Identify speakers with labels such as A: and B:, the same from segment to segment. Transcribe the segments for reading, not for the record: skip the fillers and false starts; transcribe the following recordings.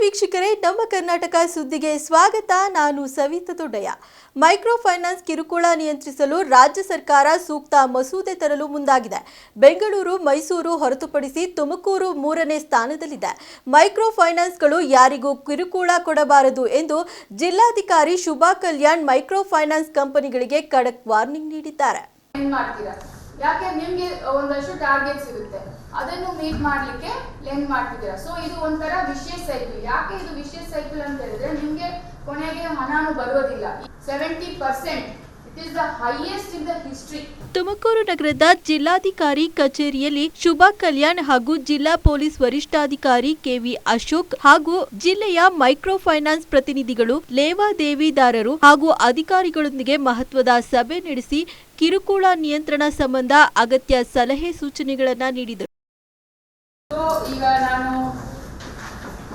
A: ವೀಕ್ಷಕರೇ, ನಮ್ಮ ಕರ್ನಾಟಕ ಸುದ್ದಿಗೆ ಸ್ವಾಗತ. ನಾನು ಸವಿತಾ ದೊಡ್ಡಯ್ಯ. ಮೈಕ್ರೋ ಫೈನಾನ್ಸ್ ಕಿರುಕುಳ ನಿಯಂತ್ರಿಸಲು ರಾಜ್ಯ ಸರ್ಕಾರ ಸೂಕ್ತ ಮಸೂದೆ ತರಲು ಮುಂದಾಗಿದೆ. ಬೆಂಗಳೂರು, ಮೈಸೂರು ಹೊರತುಪಡಿಸಿ ತುಮಕೂರು 3ನೇ ಸ್ಥಾನದಲ್ಲಿದೆ. ಮೈಕ್ರೋ ಫೈನಾನ್ಸ್ಗಳು ಯಾರಿಗೂ ಕಿರುಕುಳ ಕೊಡಬಾರದು ಎಂದು ಜಿಲ್ಲಾಧಿಕಾರಿ ಶುಭಾ ಕಲ್ಯಾಣ್ ಮೈಕ್ರೋ ಫೈನಾನ್ಸ್ ಕಂಪನಿಗಳಿಗೆ ಖಡಕ್ ವಾರ್ನಿಂಗ್ ನೀಡಿದ್ದಾರೆ.
B: ಯಾಕೆ ನಿಮ್ಗೆ ಒಂದಷ್ಟು ಟಾರ್ಗೆಟ್ಸ್ ಇರುತ್ತೆ, ಅದನ್ನು ಮೀಟ್ ಮಾಡ್ಲಿಕ್ಕೆ ಲೆಂಡ್ ಮಾಡ್ತಿದ್ದೀರಾ. ಸೊ ಇದು ಒಂಥರ ವಿಶಿಯಸ್ ಸೈಕಲ್. ಯಾಕೆ ಇದು ವಿಶಿಯಸ್ ಸೈಕಲ್ ಅಂತ ಹೇಳಿದ್ರೆ ನಿಮ್ಗೆ ಕೊನೆಗೆ ಹಣನು ಬರೋದಿಲ್ಲ. 70% it is the highest in the history.
A: Tumakuru ನಗರದ ಜಿಲ್ಲಾಧಿಕಾರಿ ಕಚೇರಿಯಲ್ಲಿ ಶುಭಾ ಕಲ್ಯಾಣ್ ಹಾಗೂ ಜಿಲ್ಲಾ ಪೊಲೀಸ್ ವರಿಷ್ಠಾಧಿಕಾರಿ ಕೆವಿ ಅಶೋಕ್ ಹಾಗೂ ಜಿಲ್ಲೆಯ ಮೈಕ್ರೋ ಫೈನಾನ್ಸ್ ಪ್ರತಿನಿಧಿಗಳು, ಲೇವಾದೇವಿದಾರರು ಹಾಗೂ ಅಧಿಕಾರಿಗಳೊಂದಿಗೆ ಮಹತ್ವದ ಸಭೆ ನಡೆಸಿ ಕಿರುಕುಳ ನಿಯಂತ್ರಣ ಸಂಬಂಧ ಅಗತ್ಯ ಸಲಹೆ ಸೂಚನೆಗಳನ್ನ ನೀಡಿದರು.
B: ಈಗ ನಾನು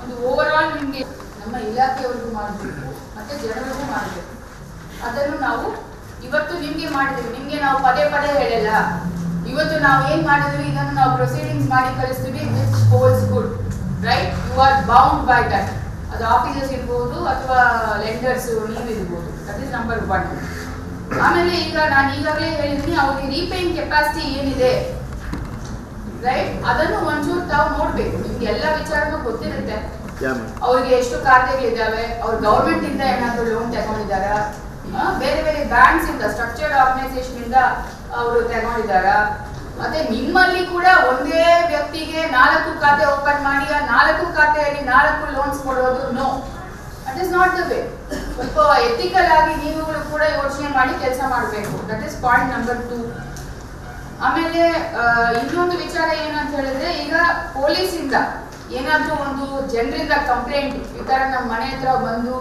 B: ಒಂದು ಓವರ್ ಆಲ್ ನಿಮಗೆ ನಮ್ಮ ಇಲಾಖೆಯವರಿಗೂ ಮಾಡಬೇಕು ಮತ್ತೆ ಜನರಿಗೂ ಮಾಡಬೇಕು. ಅದನ್ನು ನಾವು ಇವತ್ತು ನಿಮ್ಗೆ ಮಾಡಿದ್ವಿ. ನಿಮ್ಗೆ ನಾವು ಪದೇ ಪದೇ ಹೇಳಲ್ಲ. ಇವತ್ತು ನಾವು ಏನ್ ಮಾಡಿದ್ವಿ ಇದನ್ನು ನಾವು ಪ್ರೊಸೀಡಿಂಗ್ಸ್ ಮಾಡಿ ಕಳಿಸ್ತೀವಿ. Which holds good, right? You are bound by that. ಅದು ಆಫೀಸರ್ಸ್ ಇರ್ಬೋದು ಅಥವಾ ಲೆಂಡರ್ಸ್ ನೀವು ಇರ್ಬೋದು. That is number 1. ಆಮೇಲೆ ಈಗ ನಾನು ಈಗಾಗಲೇ ಹೇಳಿದ್ದೀನಿ, ಅವ್ರಿಗೆ ರೀಪೇಯಿಂಗ್ ಕೆಪಾಸಿಟಿ ಏನಿದೆ, ರೈಟ್? ಅದನ್ನು ಒಂಚೂರು ತಾವು ನೋಡ್ಬೇಕು. ನಿಮ್ಗೆ ಎಲ್ಲ ವಿಚಾರನೂ ಗೊತ್ತಿರುತ್ತೆ. ಅವ್ರಿಗೆ ಎಷ್ಟು ಖಾತೆಗಳಿದ್ದಾವೆ, ಅವ್ರು ಗವರ್ಮೆಂಟ್ ಇಂದ ಏನಾದ್ರು ಲೋನ್ ತಗೊಂಡಿದ್ದಾರ, ಬೇರೆ ಬೇರೆ ಬ್ಯಾಂಕ್ಸ್ ಇಂದ, ಸ್ಟ್ರಕ್ಚರ್ಡ್ ಆರ್ಗನೈಸೇಷನ್ ಇಂದ ಅವರು ತಗೊಂಡಿದ್ದಾರ, ಮತ್ತೆ ನಿಮ್ಮಲ್ಲಿ ಕೂಡ ಒಂದೇ ವ್ಯಕ್ತಿಗೆ 4 ಖಾತೆ ಓಪನ್ ಮಾಡಿ ಆ 4 ಖಾತೆಯಲ್ಲಿ 4 ಲೋನ್ಸ್ ಕೊಡೋದು no, that is not the way. ಸ್ವಲ್ಪ ಎಥಿಕಲ್ ಆಗಿ ನೀವು ಕೂಡ ಯೋಚನೆ ಮಾಡಿ ಕೆಲಸ ಮಾಡಬೇಕು. That is point number 2. ಆಮೇಲೆ ಇನ್ನೊಂದು ವಿಚಾರ ಏನಂತ ಹೇಳಿದ್ರೆ, ಈಗ ಪೊಲೀಸಿಂದ ಏನಾದ್ರೂ ಒಂದು ಜನರಿಂದ ಕಂಪ್ಲೇಂಟ್ ಈ ತರ ನಮ್ಮ ಮನೆ ಹತ್ರ ಬಂದು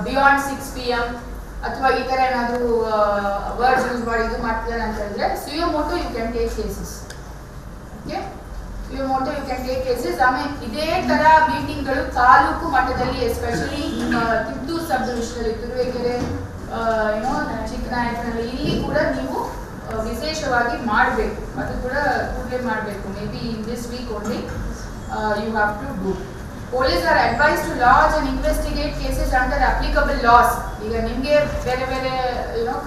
B: ಬಿಯಾಂಡ್ 6 PM ಅಥವಾ ಈ ತರ ಏನಾದ್ರು ವರ್ಡ್ಸ್ ಯೂಸ್ ಮಾಡಿ ಇದು ಮಾಡ್ತಿದ್ದಾರೆ ಅಂತ ಹೇಳಿದ್ರೆ, suo motu you can take cases. Okay, suo motu you can take cases. ಆಮೇಲೆ ಇದೇ ತರ ಮೀಟಿಂಗ್ಗಳು ತಾಲೂಕು ಮಟ್ಟದಲ್ಲಿ, especially Tiptur sub division, Turuvekere, Chikkanayakanahalli, ಇಲ್ಲಿ ಕೂಡ ನೀವು ವಿಶೇಷವಾಗಿ ಮಾಡಬೇಕು. ಅದು ಕೂಡ ಕೂಡಲೇ ಮಾಡಬೇಕು. Maybe in this week only you have to do. Police are advised to lodge and investigate cases under applicable laws. ಈಗ ನಿಮಗೆ ಬೇರೆ ಬೇರೆ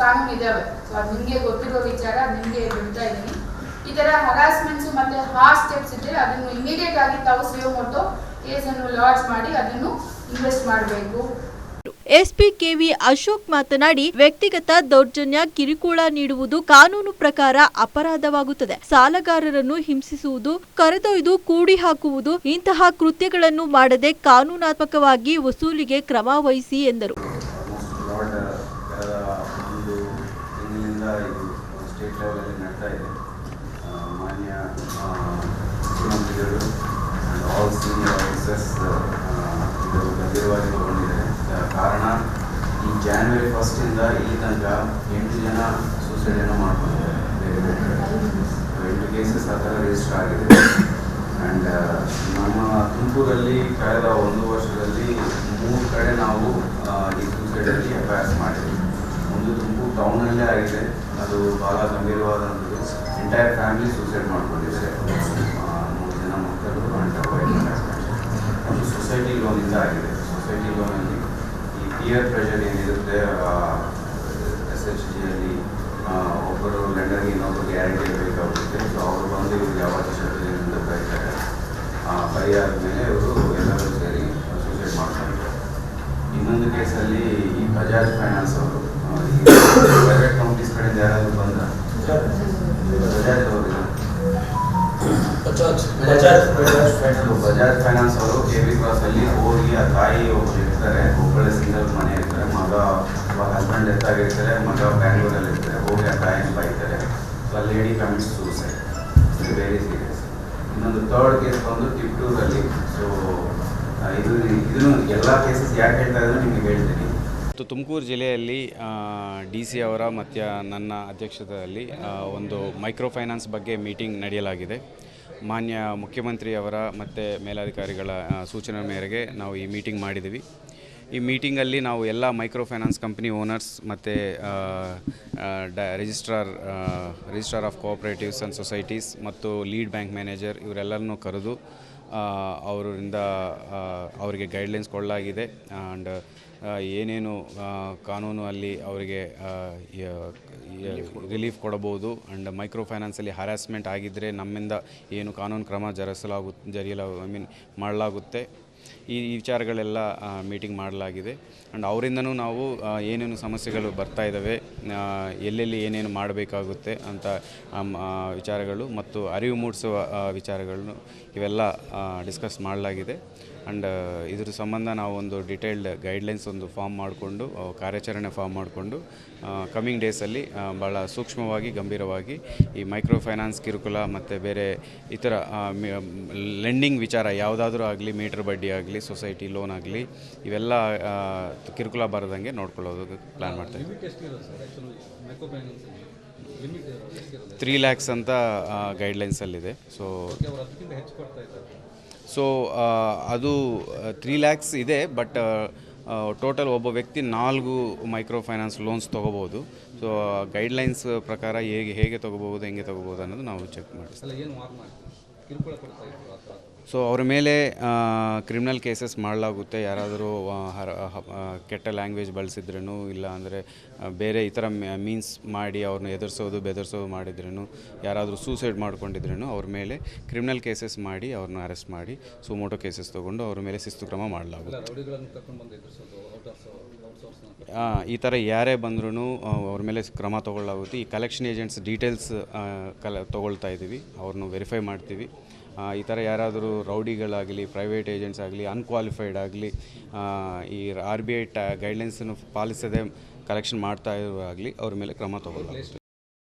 B: ಕಾನೂನು ಇದಾವೆ. ಸೊ ಅದು ನಿಮಗೆ ಗೊತ್ತಿರೋ ವಿಚಾರ, ನಿಮಗೆ ಬಿಡ್ತಾ ಇದ್ದೀನಿ. ಈ ತರ ಹರಾಸ್ಮೆಂಟ್ಸ್ ಮತ್ತೆ ಹಾರ್ಡ್ ಸ್ಟೆಪ್ಸ್ ಇದ್ರೆ ಅದನ್ನು ಇಮಿಡಿಯೇಟ್ ಆಗಿ ತಾವು ಸುಯೋಮೋಟೋ ಕೇಸನ್ನು ಲಾಡ್ಜ್ ಮಾಡಿ ಅದನ್ನು ಇನ್ವೆಸ್ಟ್ ಮಾಡಬೇಕು.
A: ಎಸ್ಪಿ ಕೆವಿ ಅಶೋಕ್ ಮಾತನಾಡಿ, ವ್ಯಕ್ತಿಗತ ದೌರ್ಜನ್ಯ, ಕಿರುಕುಳ ನೀಡುವುದು ಕಾನೂನು ಪ್ರಕಾರ ಅಪರಾಧವಾಗುತ್ತದೆ. ಸಾಲಗಾರರನ್ನು ಹಿಂಸಿಸುವುದು, ಕರೆದೊಯ್ದು ಕೂಡಿ ಹಾಕುವುದು, ಇಂತಹ ಕೃತ್ಯಗಳನ್ನು ಮಾಡದೆ ಕಾನೂನಾತ್ಮಕವಾಗಿ ವಸೂಲಿಗೆ ಕ್ರಮ ವಹಿಸಿ ಎಂದರು.
C: ಕಾರಣ ಈ January 1st ಇಂದ ಇಲ್ಲಿ ತನಕ 8 ಜನ ಸೂಸೈಡನ್ನು ಮಾಡ್ಕೊಂಡಿದ್ದಾರೆ. ಬೇರೆ ಬೇರೆ 8 ಕೇಸಸ್ ಆ ಥರ ರಿಜಿಸ್ಟರ್ ಆಗಿದೆ. ಆ್ಯಂಡ್ ನಮ್ಮ ತುಮಕೂರಲ್ಲಿ ಕಳೆದ 1 ವರ್ಷದಲ್ಲಿ 3 ಕಡೆ ನಾವು ಈ ಸೂಸೈಡಲ್ಲಿ FIRs ಮಾಡಿದ್ವಿ. ಒಂದು ತುಮಕೂರು ಟೌನಲ್ಲೇ ಆಗಿದೆ, ಅದು ಭಾಳ ಗಂಭೀರವಾದಂಥದ್ದು. ಎಂಟೈರ್ ಫ್ಯಾಮಿಲಿ ಸೂಸೈಡ್ ಮಾಡ್ಕೊಂಡಿದ್ದಾರೆ. 3 ಜನ ಮಕ್ಕಳು ಆ್ಯಂಡ್ ಒಂದು ಸೊಸೈಟಿ ಲೋನಿಂದ ಆಗಿದೆ. ಸೊಸೈಟಿ ಲೋನಲ್ಲಿ ಪಿಯರ್ ಪ್ರೆಷರ್ ಏನಿರುತ್ತೆ, SHGಯಲ್ಲಿ ಒಬ್ಬರು ಲೆಂಡರ್ಗೆ ಇನ್ನೊಬ್ಬರು ಗ್ಯಾರಂಟಿ ಬೇಕಾಗುತ್ತೆ. ಸೊ ಅವರು ಬಂದು ಇವ್ರಿಗೆ ಅವಶ್ಯಕತೆಯಿಂದ ಬರೀತಾರೆ. ಬರೀ ಆದಮೇಲೆ ಇವರು ಎಲ್ಲರೂ ಸೇರಿ ಸೂಸೈಡ್ ಮಾಡ್ತಾರೆ. ಇನ್ನೊಂದು ಕೇಸಲ್ಲಿ ಈ ಬಜಾಜ್ ಫೈನಾನ್ಸ್ ಅವರು, ಪ್ರೈವೇಟ್ ಕಂಪ್ನೀಸ್ ಕಡೆಯಿಂದ ಯಾರಾದರೂ ಬಂದ ಬಜಾಜ್ ಫೈನಾನ್ಸ್ ಅವರು KB ಕ್ರಾಸ್ ಅಲ್ಲಿ ಹೋಗಿ ಆ ತಾಯಿ ಒಬ್ಬರು ಇರ್ತಾರೆ, ಒಬ್ಬಳೆ ಸಿಂಗಲ್ ಮನೆ ಇರ್ತಾರೆ, ಮಗ ಹಸ್ಬೆಂಡ್ ಡೆತ್ ಆಗಿರ್ತಾರೆ, ಮಗ ಬ್ಯಾಂಗ್ಳೂರಲ್ಲಿ ಇರ್ತಾರೆ, ಹೋಗಿ ಆ ತಾಯಿನ ಬೈತಾರೆ. ಸೊ ಆ lady commits suicide. Very serious. ಇನ್ನೊಂದು 3rd ಕೇಸ್ ಬಂದು ತಿಪ್ಟೂರಲ್ಲಿ. ಸೊ ಇದನ್ನು ಎಲ್ಲ ಕೇಸಸ್ ಯಾಕೆ ಹೇಳ್ತಾ ಇದ್ರು ನಿಮಗೆ ಹೇಳ್ತೀನಿ.
D: ತುಮಕೂರು ಜಿಲ್ಲೆಯಲ್ಲಿ DC ಅವರ ಮತ್ತು ನನ್ನ ಅಧ್ಯಕ್ಷತೆಯಲ್ಲಿ ಒಂದು ಮೈಕ್ರೋ ಫೈನಾನ್ಸ್ ಬಗ್ಗೆ ಮೀಟಿಂಗ್ ನಡೆಯಲಾಗಿದೆ. ಮಾನ್ಯ ಮುಖ್ಯಮಂತ್ರಿಯವರ ಮತ್ತು ಮೇಲಾಧಿಕಾರಿಗಳ ಸೂಚನೆ ಮೇರೆಗೆ ನಾವು ಈ ಮೀಟಿಂಗ್ ಮಾಡಿದ್ದೀವಿ. ಈ ಮೀಟಿಂಗಲ್ಲಿ ನಾವು ಎಲ್ಲ ಮೈಕ್ರೋ ಫೈನಾನ್ಸ್ ಕಂಪನಿ ಓನರ್ಸ್ ಮತ್ತು registrar of cooperatives and societies ಮತ್ತು ಲೀಡ್ ಬ್ಯಾಂಕ್ ಮ್ಯಾನೇಜರ್ ಇವರೆಲ್ಲರನ್ನೂ ಕರೆದು ಅವರಿಂದ ಅವರಿಗೆ ಗೈಡ್ಲೈನ್ಸ್ ಕೊಡಲಾಗಿದೆ. ಆ್ಯಂಡ್ ಏನೇನು ಕಾನೂನು ಅಲ್ಲಿ ಅವರಿಗೆ ರಿಲೀಫ್ ಕೊಡಬಹುದು. ಆ್ಯಂಡ್ ಮೈಕ್ರೋ ಫೈನಾನ್ಸಲ್ಲಿ ಹರಾಸ್ಮೆಂಟ್ ಆಗಿದ್ದರೆ ನಮ್ಮಿಂದ ಏನು ಕಾನೂನು ಕ್ರಮ ಮಾಡಲಾಗುತ್ತೆ. ಈ ವಿಚಾರಗಳೆಲ್ಲ ಮೀಟಿಂಗ್ ಮಾಡಲಾಗಿದೆ. ಆ್ಯಂಡ್ ಅವರಿಂದನೂ ನಾವು ಏನೇನು ಸಮಸ್ಯೆಗಳು ಬರ್ತಾ ಇದ್ದಾವೆ, ಎಲ್ಲೆಲ್ಲಿ ಏನೇನು ಮಾಡಬೇಕಾಗುತ್ತೆ ಅಂತ ವಿಚಾರಗಳು ಮತ್ತು ಅರಿವು ಮೂಡಿಸುವ ವಿಚಾರಗಳನ್ನು ಇವೆಲ್ಲ ಡಿಸ್ಕಸ್ ಮಾಡಲಾಗಿದೆ. ಆ್ಯಂಡ್ ಇದ್ರ ಸಂಬಂಧ ನಾವು ಒಂದು ಡಿಟೇಲ್ಡ್ ಗೈಡ್ಲೈನ್ಸ್ ಒಂದು ಫಾರ್ಮ್ ಮಾಡಿಕೊಂಡು ಕಾರ್ಯಾಚರಣೆ ಫಾರ್ಮ್ ಮಾಡಿಕೊಂಡು ಕಮ್ಮಿಂಗ್ ಡೇಸಲ್ಲಿ ಭಾಳ ಸೂಕ್ಷ್ಮವಾಗಿ ಗಂಭೀರವಾಗಿ ಈ ಮೈಕ್ರೋ ಫೈನಾನ್ಸ್ ಕಿರುಕುಳ ಮತ್ತು ಬೇರೆ ಇತರ ಲೆಂಡಿಂಗ್ ವಿಚಾರ ಯಾವುದಾದ್ರೂ ಆಗಲಿ, ಮೀಟರ್ ಬಡ್ಡಿ ಆಗಲಿ, ಸೊಸೈಟಿ ಲೋನ್ ಆಗಲಿ, ಇವೆಲ್ಲ ಕಿರುಕುಳ ಬರದಂಗೆ ನೋಡ್ಕೊಳ್ಳೋದು ಪ್ಲ್ಯಾನ್ ಮಾಡ್ತಾಯಿದ್ದೀವಿ. 3 lakhs ಅಂತ ಗೈಡ್ಲೈನ್ಸಲ್ಲಿದೆ. ಸೊ ಅದು 3 lakhs ಇದೆ. ಬಟ್ ಟೋಟಲ್ ಒಬ್ಬ ವ್ಯಕ್ತಿ 4 ಮೈಕ್ರೋ ಫೈನಾನ್ಸ್ ಲೋನ್ಸ್ ತೊಗೋಬೋದು. ಸೊ ಗೈಡ್ಲೈನ್ಸ್ ಪ್ರಕಾರ ಹೇಗೆ ತೊಗೋಬೋದು, ಹೆಂಗೆ ತೊಗೋಬೋದು ಅನ್ನೋದು ನಾವು ಚೆಕ್ ಮಾಡ್ತೀವಿ. ಸೊ ಅವ್ರ ಮೇಲೆ ಕ್ರಿಮಿನಲ್ ಕೇಸಸ್ ಮಾಡಲಾಗುತ್ತೆ. ಯಾರಾದರೂ ಕೆಟ್ಟ ಲ್ಯಾಂಗ್ವೇಜ್ ಬಳಸಿದ್ರೂ, ಇಲ್ಲ ಅಂದರೆ ಬೇರೆ ಈ ಥರ ಮೀನ್ಸ್ ಮಾಡಿ ಅವ್ರನ್ನ ಬೆದರಿಸೋದು ಮಾಡಿದ್ರೂ, ಯಾರಾದರೂ ಸೂಸೈಡ್ ಮಾಡ್ಕೊಂಡಿದ್ರೂ ಅವ್ರ ಮೇಲೆ ಕ್ರಿಮಿನಲ್ ಕೇಸಸ್ ಮಾಡಿ ಅವ್ರನ್ನ ಅರೆಸ್ಟ್ ಮಾಡಿ ಸುಮೋಟೋ ಕೇಸಸ್ ತೊಗೊಂಡು ಅವ್ರ ಮೇಲೆ ಶಿಸ್ತು ಕ್ರಮ ಮಾಡಲಾಗುತ್ತೆ. ಈ ಥರ ಯಾರೇ ಬಂದ್ರೂ ಅವ್ರ ಮೇಲೆ ಕ್ರಮ ತೊಗೊಳ್ಳಾಗುತ್ತೆ. ಈ ಕಲೆಕ್ಷನ್ ಏಜೆಂಟ್ಸ್ ಡೀಟೇಲ್ಸ್ ತೊಗೊಳ್ತಾ ಇದ್ದೀವಿ, ಅವ್ರನ್ನ ವೆರಿಫೈ ಮಾಡ್ತೀವಿ. ಈ ಥರ ಯಾರಾದರೂ ರೌಡಿಗಳಾಗಲಿ, ಪ್ರೈವೇಟ್ ಏಜೆಂಟ್ಸ್ ಆಗಲಿ, ಅನ್ಕ್ವಾಲಿಫೈಡ್ ಆಗಲಿ, ಈ RBI ಗೈಡ್ಲೈನ್ಸನ್ನು ಪಾಲಿಸದೆ ಕಲೆಕ್ಷನ್ ಮಾಡ್ತಾ ಇರುವಾಗಲಿ ಅವ್ರ ಮೇಲೆ ಕ್ರಮ ತಗೊಳ್ಳಲಾಗುತ್ತೆ.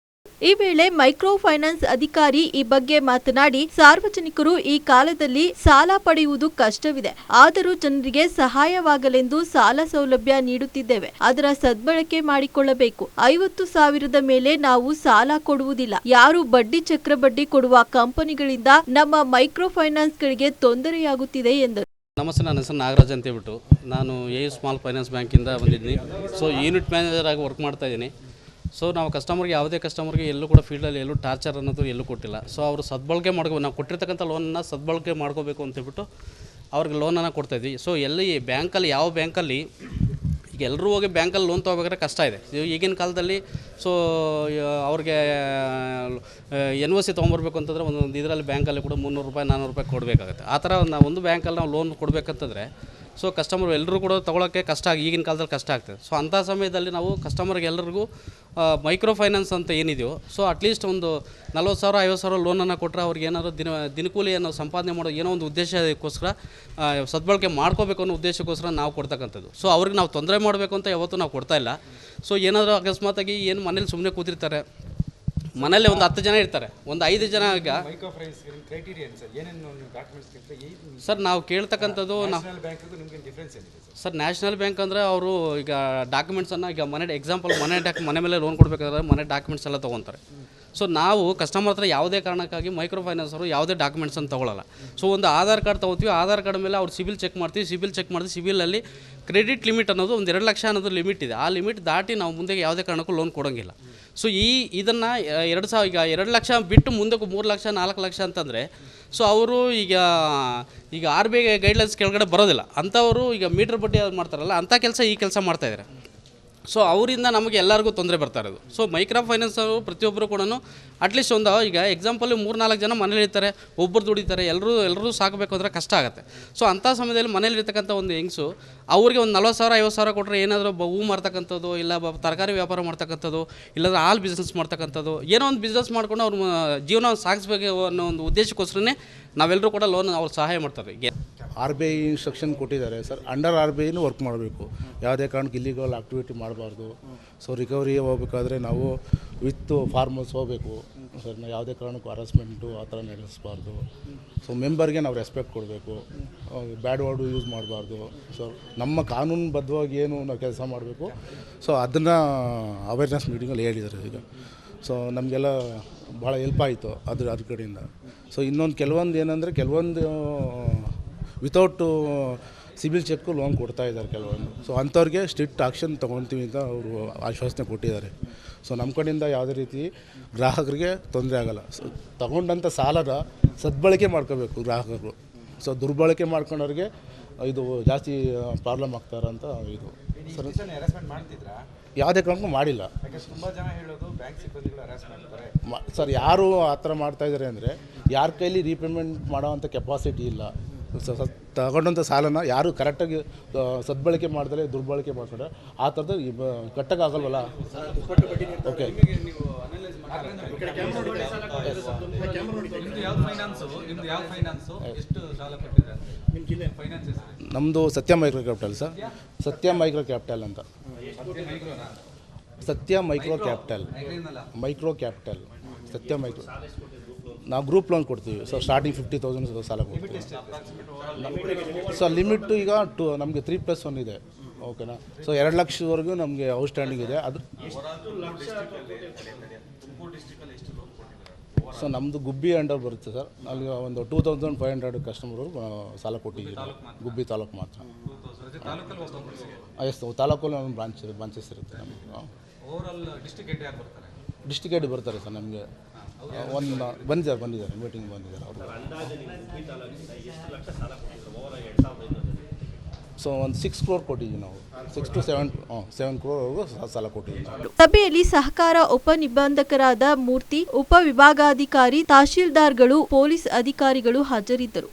A: ಈ ವೇಳೆ ಮೈಕ್ರೋ ಫೈನಾನ್ಸ್ ಅಧಿಕಾರಿ ಈ ಬಗ್ಗೆ ಮಾತನಾಡಿ, ಸಾರ್ವಜನಿಕರು ಈ ಕಾಲದಲ್ಲಿ ಸಾಲ ಪಡೆಯುವುದು ಕಷ್ಟವಿದೆ. ಆದರೂ ಜನರಿಗೆ ಸಹಾಯವಾಗಲೆಂದು ಸಾಲ ಸೌಲಭ್ಯ ನೀಡುತ್ತಿದ್ದೇವೆ. ಅದರ ಸದ್ಬಳಕೆ ಮಾಡಿಕೊಳ್ಳಬೇಕು. 50,000ದ ಮೇಲೆ ನಾವು ಸಾಲ ಕೊಡುವುದಿಲ್ಲ. ಯಾರು ಬಡ್ಡಿ ಚಕ್ರಬಡ್ಡಿ ಕೊಡುವ ಕಂಪನಿಗಳಿಂದ ನಮ್ಮ ಮೈಕ್ರೋ ಫೈನಾನ್ಸ್ಗಳಿಗೆ ತೊಂದರೆಯಾಗುತ್ತಿದೆ ಎಂದರು.
E: ನಮಸ್ತೆ, ನನ್ನ ಹೆಸರು ನಾಗರಾಜ್ ಅಂತ ಹೇಳ್ಬಿಟ್ಟು ನಾನು AU ಸ್ಮಾಲ್ ಫೈನಾನ್ಸ್ ಬ್ಯಾಂಕಿಂದ ಬಂದಿದ್ದೀನಿ. ಸೊ ಯೂನಿಟ್ ಮ್ಯಾನೇಜರ್ ಆಗಿ ವರ್ಕ್ ಮಾಡ್ತಾ ಇದ್ದೀನಿ. ಸೊ ನಾವು ಯಾವುದೇ ಕಸ್ಟಮರ್ಗೆ ಎಲ್ಲೂ ಕೂಡ ಫೀಲ್ಡಲ್ಲಿ ಎಲ್ಲೂ ಟಾರ್ಚರ್ ಅನ್ನೋದು ಎಲ್ಲೂ ಕೊಟ್ಟಿಲ್ಲ. ಸೊ ಅವರು ಸದ್ಬಳಕೆ ಮಾಡ್ಕೋ, ನಾವು ಕೊಟ್ಟಿರ್ತಕ್ಕಂಥ ಲೋನನ್ನು ಸದ್ಬಳಕೆ ಮಾಡ್ಕೋಬೇಕು ಅಂತ ಹೇಳ್ಬಿಟ್ಟು ಅವ್ರಿಗೆ ಲೋನನ್ನು ಕೊಡ್ತಾಯಿದ್ವಿ. ಸೊ ಬ್ಯಾಂಕಲ್ಲಿ ಯಾವ ಬ್ಯಾಂಕಲ್ಲಿ ಈಗ ಎಲ್ಲರೂ ಹೋಗಿ ಬ್ಯಾಂಕಲ್ಲಿ ಲೋನ್ ತೊಗೋಬೇಕಾದ್ರೆ ಕಷ್ಟ ಇದೆ ಈಗಿನ ಕಾಲದಲ್ಲಿ. ಸೊ ಅವ್ರಿಗೆ NOC ತೊಗೊಂಬರ್ಬೇಕು ಅಂತಂದರೆ ಒಂದೊಂದು ಇದರಲ್ಲಿ ಬ್ಯಾಂಕಲ್ಲಿ ಕೂಡ 300 ರೂಪಾಯಿ 400 ರೂಪಾಯಿ ಕೊಡಬೇಕಾಗುತ್ತೆ. ಆ ಥರ ಒಂದು ಬ್ಯಾಂಕಲ್ಲಿ ನಾವು ಲೋನ್ ಕೊಡಬೇಕಂತಂದರೆ ಸೊ ಕಸ್ಟಮರ್ ಎಲ್ಲರೂ ಕೂಡ ತೊಗೊಳಕ್ಕೆ ಈಗಿನ ಕಾಲದಲ್ಲಿ ಕಷ್ಟ ಆಗ್ತದೆ. ಸೊ ಅಂಥ ಸಮಯದಲ್ಲಿ ನಾವು ಕಸ್ಟಮರ್ಗೆ ಎಲ್ಲರಿಗೂ ಮೈಕ್ರೋ ಫೈನಾನ್ಸ್ ಅಂತ ಏನಿದೆಯೋ, ಸೊ ಅಟ್ಲೀಸ್ಟ್ ಒಂದು 40,000 50,000 ಲೋನನ್ನು ಕೊಟ್ಟರೆ ಅವ್ರಿಗೆ ಏನಾದರೂ ದಿನಕೂಲಿಯನ್ನು ಸಂಪಾದನೆ ಮಾಡೋ ಏನೋ ಒಂದು ಉದ್ದೇಶಕ್ಕೋಸ್ಕರ ಸದ್ಬಳಕೆ ಮಾಡ್ಕೋಬೇಕು ಅನ್ನೋ ಉದ್ದೇಶಕ್ಕೋಸ್ಕರ ನಾವು ಕೊಡ್ತಕ್ಕಂಥದ್ದು. ಸೊ ಅವ್ರಿಗೆ ನಾವು ತೊಂದರೆ ಮಾಡಬೇಕು ಅಂತ ಯಾವತ್ತೂ ನಾವು ಕೊಡ್ತಾಯಿಲ್ಲ. ಸೊ ಏನಾದರೂ ಅಕಸ್ಮಾತಾಗಿ ಏನು ಮನೇಲಿ ಸುಮ್ಮನೆ ಕೂತಿರ್ತಾರೆ, ಮನೇಲಿ ಒಂದು 10 ಜನ ಇರ್ತಾರೆ, ಒಂದು 5 ಜನ ಈಗ ಸರ್ ನಾವು ಕೇಳ್ತಕ್ಕಂಥದ್ದು ಸರ್ ನ್ಯಾಷನಲ್ ಬ್ಯಾಂಕ್ ಅಂದರೆ ಅವರು ಈಗ ಡಾಕ್ಯುಮೆಂಟ್ಸನ್ನು ಈಗ ಮನೆ ಮೇಲೆ ಲೋನ್ ಕೊಡಬೇಕಾದ್ರೆ ಮನೆ ಡಾಕ್ಯುಮೆಂಟ್ಸ್ ಎಲ್ಲ ತೊಗೊತಾರೆ. ಸೊ ನಾವು ಕಸ್ಟಮರ್ ಹತ್ರ ಯಾವುದೇ ಕಾರಣಕ್ಕಾಗಿ ಮೈಕ್ರೋ ಫೈನಾನ್ಸ್ ಅವರು ಯಾವುದೇ ಡಾಕ್ಯುಮೆಂಟ್ಸನ್ನು ತೊಗೊಳ್ಳಲ್ಲ. ಸೊ ಒಂದು ಆಧಾರ್ ಕಾರ್ಡ್ ತೊಗೋತೀವಿ, ಆಧಾರ್ ಕಾರ್ಡ್ ಮೇಲೆ ಅವ್ರು ಸಿಬಿಲ್ ಚೆಕ್ ಮಾಡ್ತೀವಿ, ಸಿಬಿಲಲ್ಲಿ ಕ್ರೆಡಿಟ್ ಲಿಮಿಟ್ ಅನ್ನೋದು ಒಂದು 2 ಲಕ್ಷ ಅನ್ನೋದು ಲಿಮಿಟ್ ಇದೆ. ಆ ಲಿಮಿಟ್ ದಾಟಿ ನಾವು ಮುಂದೆ ಯಾವುದೇ ಕಾರಣಕ್ಕೂ ಲೋನ್ ಕೊಡೋಂಗಿಲ್ಲ. ಸೊ ಇದನ್ನು 2 ಲಕ್ಷ ಬಿಟ್ಟು ಮುಂದಕ್ಕೆ 3 ಲಕ್ಷ 4 ಲಕ್ಷ ಅಂತಂದರೆ ಸೊ ಅವರು ಈಗ RBI ಗೈಡ್ಲೈನ್ಸ್ ಕೆಳಗಡೆ ಬರೋದಿಲ್ಲ. ಅಂಥವರು ಈಗ ಮೀಟರ್ ಬಡ್ಡಿ ಮಾಡ್ತಾರಲ್ಲ, ಅಂಥ ಈ ಕೆಲಸ ಮಾಡ್ತಾಯಿದ್ದಾರೆ. ಸೊ ಅವರಿಂದ ನಮಗೆ ಎಲ್ಲರಿಗೂ ತೊಂದರೆ ಬರ್ತಾ ಇರೋದು. ಸೊ ಮೈಕ್ರೋ ಫೈನಾನ್ಸ್ ಅವರು ಪ್ರತಿಯೊಬ್ಬರು ಕೂಡ ಅಟ್ಲೀಸ್ಟ್ ಒಂದು ಈಗ ಎಕ್ಸಾಂಪಲ್ 3-4 ಜನ ಮನೇಲಿ ಇರ್ತಾರೆ, ಒಬ್ಬರು ದುಡಿತಾರೆ, ಎಲ್ಲರೂ ಸಾಕಬೇಕು ಅಂದರೆ ಕಷ್ಟ ಆಗುತ್ತೆ. ಸೊ ಅಂಥ ಸಮಯದಲ್ಲಿ ಮನೇಲಿ ಇರ್ತಕ್ಕಂಥ ಒಂದು ಹೆಂಗಸು ಅವ್ರಿಗೆ ಒಂದು 40,000 50,000 ಕೊಟ್ಟರೆ ಏನಾದರೂ ಹೂ ಮಾರ್ತಕ್ಕಂಥದ್ದು, ಇಲ್ಲ ತರಕಾರಿ ವ್ಯಾಪಾರ ಮಾಡ್ತಕ್ಕಂಥದ್ದು, ಇಲ್ಲಾಂದ್ರೆ ಹಾಲು ಬಿಸ್ನೆಸ್ ಮಾಡ್ತಕ್ಕಂಥದ್ದು, ಏನೋ ಒಂದು ಬಿಸ್ನೆಸ್ ಮಾಡ್ಕೊಂಡು ಅವ್ರ ಜೀವನ ಸಾಗಿಸ್ಬೇಕು ಅನ್ನೋ ಒಂದು ಉದ್ದೇಶಕ್ಕೋಸ್ಕರನೇ ನಾವೆಲ್ಲರೂ ಕೂಡ ಲೋನ್ ಅವ್ರು ಸಹಾಯ ಮಾಡ್ತಾರೆ.
F: RBI ಇನ್ಸ್ಟ್ರಕ್ಷನ್ ಕೊಟ್ಟಿದ್ದಾರೆ ಸರ್, ಅಂಡರ್ RBIನೂ ವರ್ಕ್ ಮಾಡಬೇಕು, ಯಾವುದೇ ಕಾರಣಕ್ಕೆ ಇಲ್ಲಿಗಲ್ ಆಕ್ಟಿವಿಟಿ ಮಾಡಬಾರ್ದು. ಸೊ ರಿಕವರಿ ಹೋಗ್ಬೇಕಾದ್ರೆ ನಾವು ವಿತ್ ಫಾರ್ಮರ್ಸ್ ಹೋಗಬೇಕು ಸರ್, ನಾವು ಯಾವುದೇ ಕಾರಣಕ್ಕೂ ಹರಾಸ್ಮೆಂಟು ಆ ಥರ ನಡೆಸಬಾರ್ದು. ಸೊ ಮೆಂಬರ್ಗೆ ನಾವು ರೆಸ್ಪೆಕ್ಟ್ ಕೊಡಬೇಕು, ಬ್ಯಾಡ್ ವರ್ಡು ಯೂಸ್ ಮಾಡಬಾರ್ದು. ಸೊ ನಮ್ಮ ಕಾನೂನುಬದ್ಧವಾಗಿ ಏನು ನಾವು ಕೆಲಸ ಮಾಡಬೇಕು, ಸೊ ಅದನ್ನು ಅವೇರ್ನೆಸ್ ಮೀಟಿಂಗಲ್ಲಿ ಹೇಳಿದ್ದಾರೆ ಈಗ. ಸೊ ನಮಗೆಲ್ಲ ಭಾಳ ಹೆಲ್ಪ್ ಆಯಿತು ಅದ್ರ ಕಡೆಯಿಂದ. ಸೊ ಇನ್ನೊಂದು ಕೆಲವೊಂದು ವಿತೌಟ್ ಸಿಬಿಲ್ ಚೆಕ್ಕು ಲೋನ್ ಕೊಡ್ತಾ ಇದ್ದಾರೆ ಕೆಲವೊಂದು. ಸೊ ಅಂಥವ್ರಿಗೆ ಸ್ಟ್ರಿಕ್ಟ್ ಆಕ್ಷನ್ ತೊಗೊಳ್ತೀವಿ ಅಂತ ಅವರು ಆಶ್ವಾಸನೆ ಕೊಟ್ಟಿದ್ದಾರೆ. ಸೊ ನಮ್ಮ ಕಡೆಯಿಂದ ಯಾವುದೇ ರೀತಿ ಗ್ರಾಹಕರಿಗೆ ತೊಂದರೆ ಆಗೋಲ್ಲ. ಸೊ ತಗೊಂಡಂಥ ಸಾಲದ ಸದ್ಬಳಕೆ ಮಾಡ್ಕೋಬೇಕು ಗ್ರಾಹಕರು. ಸೊ ದುರ್ಬಳಕೆ ಮಾಡ್ಕೊಂಡವ್ರಿಗೆ ಇದು ಜಾಸ್ತಿ ಪ್ರಾಬ್ಲಮ್ ಆಗ್ತಾರೆ ಅಂತ ಇದು ಸರ್. ಯಾವುದೇ ಕಾರಣಕ್ಕೂ ಮಾಡಿಲ್ಲ ಸರ್. ಯಾರು ಆ ಥರ ಮಾಡ್ತಾಯಿದ್ದಾರೆ ಅಂದರೆ ಯಾರ ಕೈಲಿ ರೀಪೇಮೆಂಟ್ ಮಾಡೋವಂಥ ಕೆಪಾಸಿಟಿ ಇಲ್ಲ. ತಗೊಂಡಂಥ ಸಾಲನ ಯಾರು ಕರೆಕ್ಟಾಗಿ ಸದ್ಬಳಕೆ ಮಾಡಿದ್ರೆ ದುರ್ಬಳಕೆ ಮಾಡ್ಕೊಂಡ್ರೆ ಆ ಥರದ್ದು ಕಟ್ಟಕ್ಕಾಗಲ್ವಲ್ಲ. ಓಕೆ, ನಮ್ಮದು ಸತ್ಯ ಮೈಕ್ರೋ ಕ್ಯಾಪಿಟಲ್ ಸರ್. ಸತ್ಯ ಮೈಕ್ರೋ ಕ್ಯಾಪಿಟಲ್ ಅಂತ. ಸತ್ಯ ಮೈಕ್ರೋ ಕ್ಯಾಪಿಟಲ್ ಸತ್ಯ ಮೈಕ್ರೋ. ನಾವು ಗ್ರೂಪ್ ಲೋನ್ ಕೊಡ್ತೀವಿ ಸರ್. ಸ್ಟಾರ್ಟಿಂಗ್ 50,000 ಸಾಲ ಕೊಡ್ತೀವಿ ಸರ್. ಲಿಮಿಟ್ಟು ಈಗ ನಮಗೆ 3+1 ಇದೆ. ಓಕೆನಾ. ಸೊ 2 ಲಕ್ಷವರೆಗೂ ನಮಗೆ ಔಟ್ಸ್ಟ್ಯಾಂಡಿಂಗ್ ಇದೆ. ಅದು ಸೊ ನಮ್ಮದು ಗುಬ್ಬಿ ಅಂಡರ್ ಬರುತ್ತೆ ಸರ್. ಅಲ್ಲಿ ಒಂದು 2,500 ಕಸ್ಟಮರ್ವರೆಗೂ ಸಾಲ ಕೊಟ್ಟಿದ್ದೀವಿ. ಗುಬ್ಬಿ ತಾಲೂಕು ಮಾತ್ರ. ಎಸ್, ತಾಲೂಕಲ್ಲಿ ಒಂದು ಬ್ರಾಂಚಸ್ ಇರುತ್ತೆ ನಮಗೆ. ಡಿಸ್ಟಿಕ್ ಹೆಡ್ ಬರ್ತಾರೆ ಸರ್ ನಮಗೆ. ಬಂದಿದ್ದಾರೆ ಮೀಟಿಂಗ್ ಬಂದಿದ್ದಾರೆ ಅವರು. ಸೊ ಒಂದು 6 crore ಕೊಟ್ಟಿದ್ದೀವಿ ನಾವು. 6 to 7 crore ಸಾಲ ಕೊಟ್ಟಿದ್ದೀವಿ.
A: ಸಭೆಯಲ್ಲಿ ಸಹಕಾರ ಉಪನಿಬಂಧಕರಾದ ಮೂರ್ತಿ, ಉಪವಿಭಾಗಾಧಿಕಾರಿ, ತಹಶೀಲ್ದಾರ್ಗಳು, ಪೊಲೀಸ್ ಅಧಿಕಾರಿಗಳು ಹಾಜರಿದ್ದರು.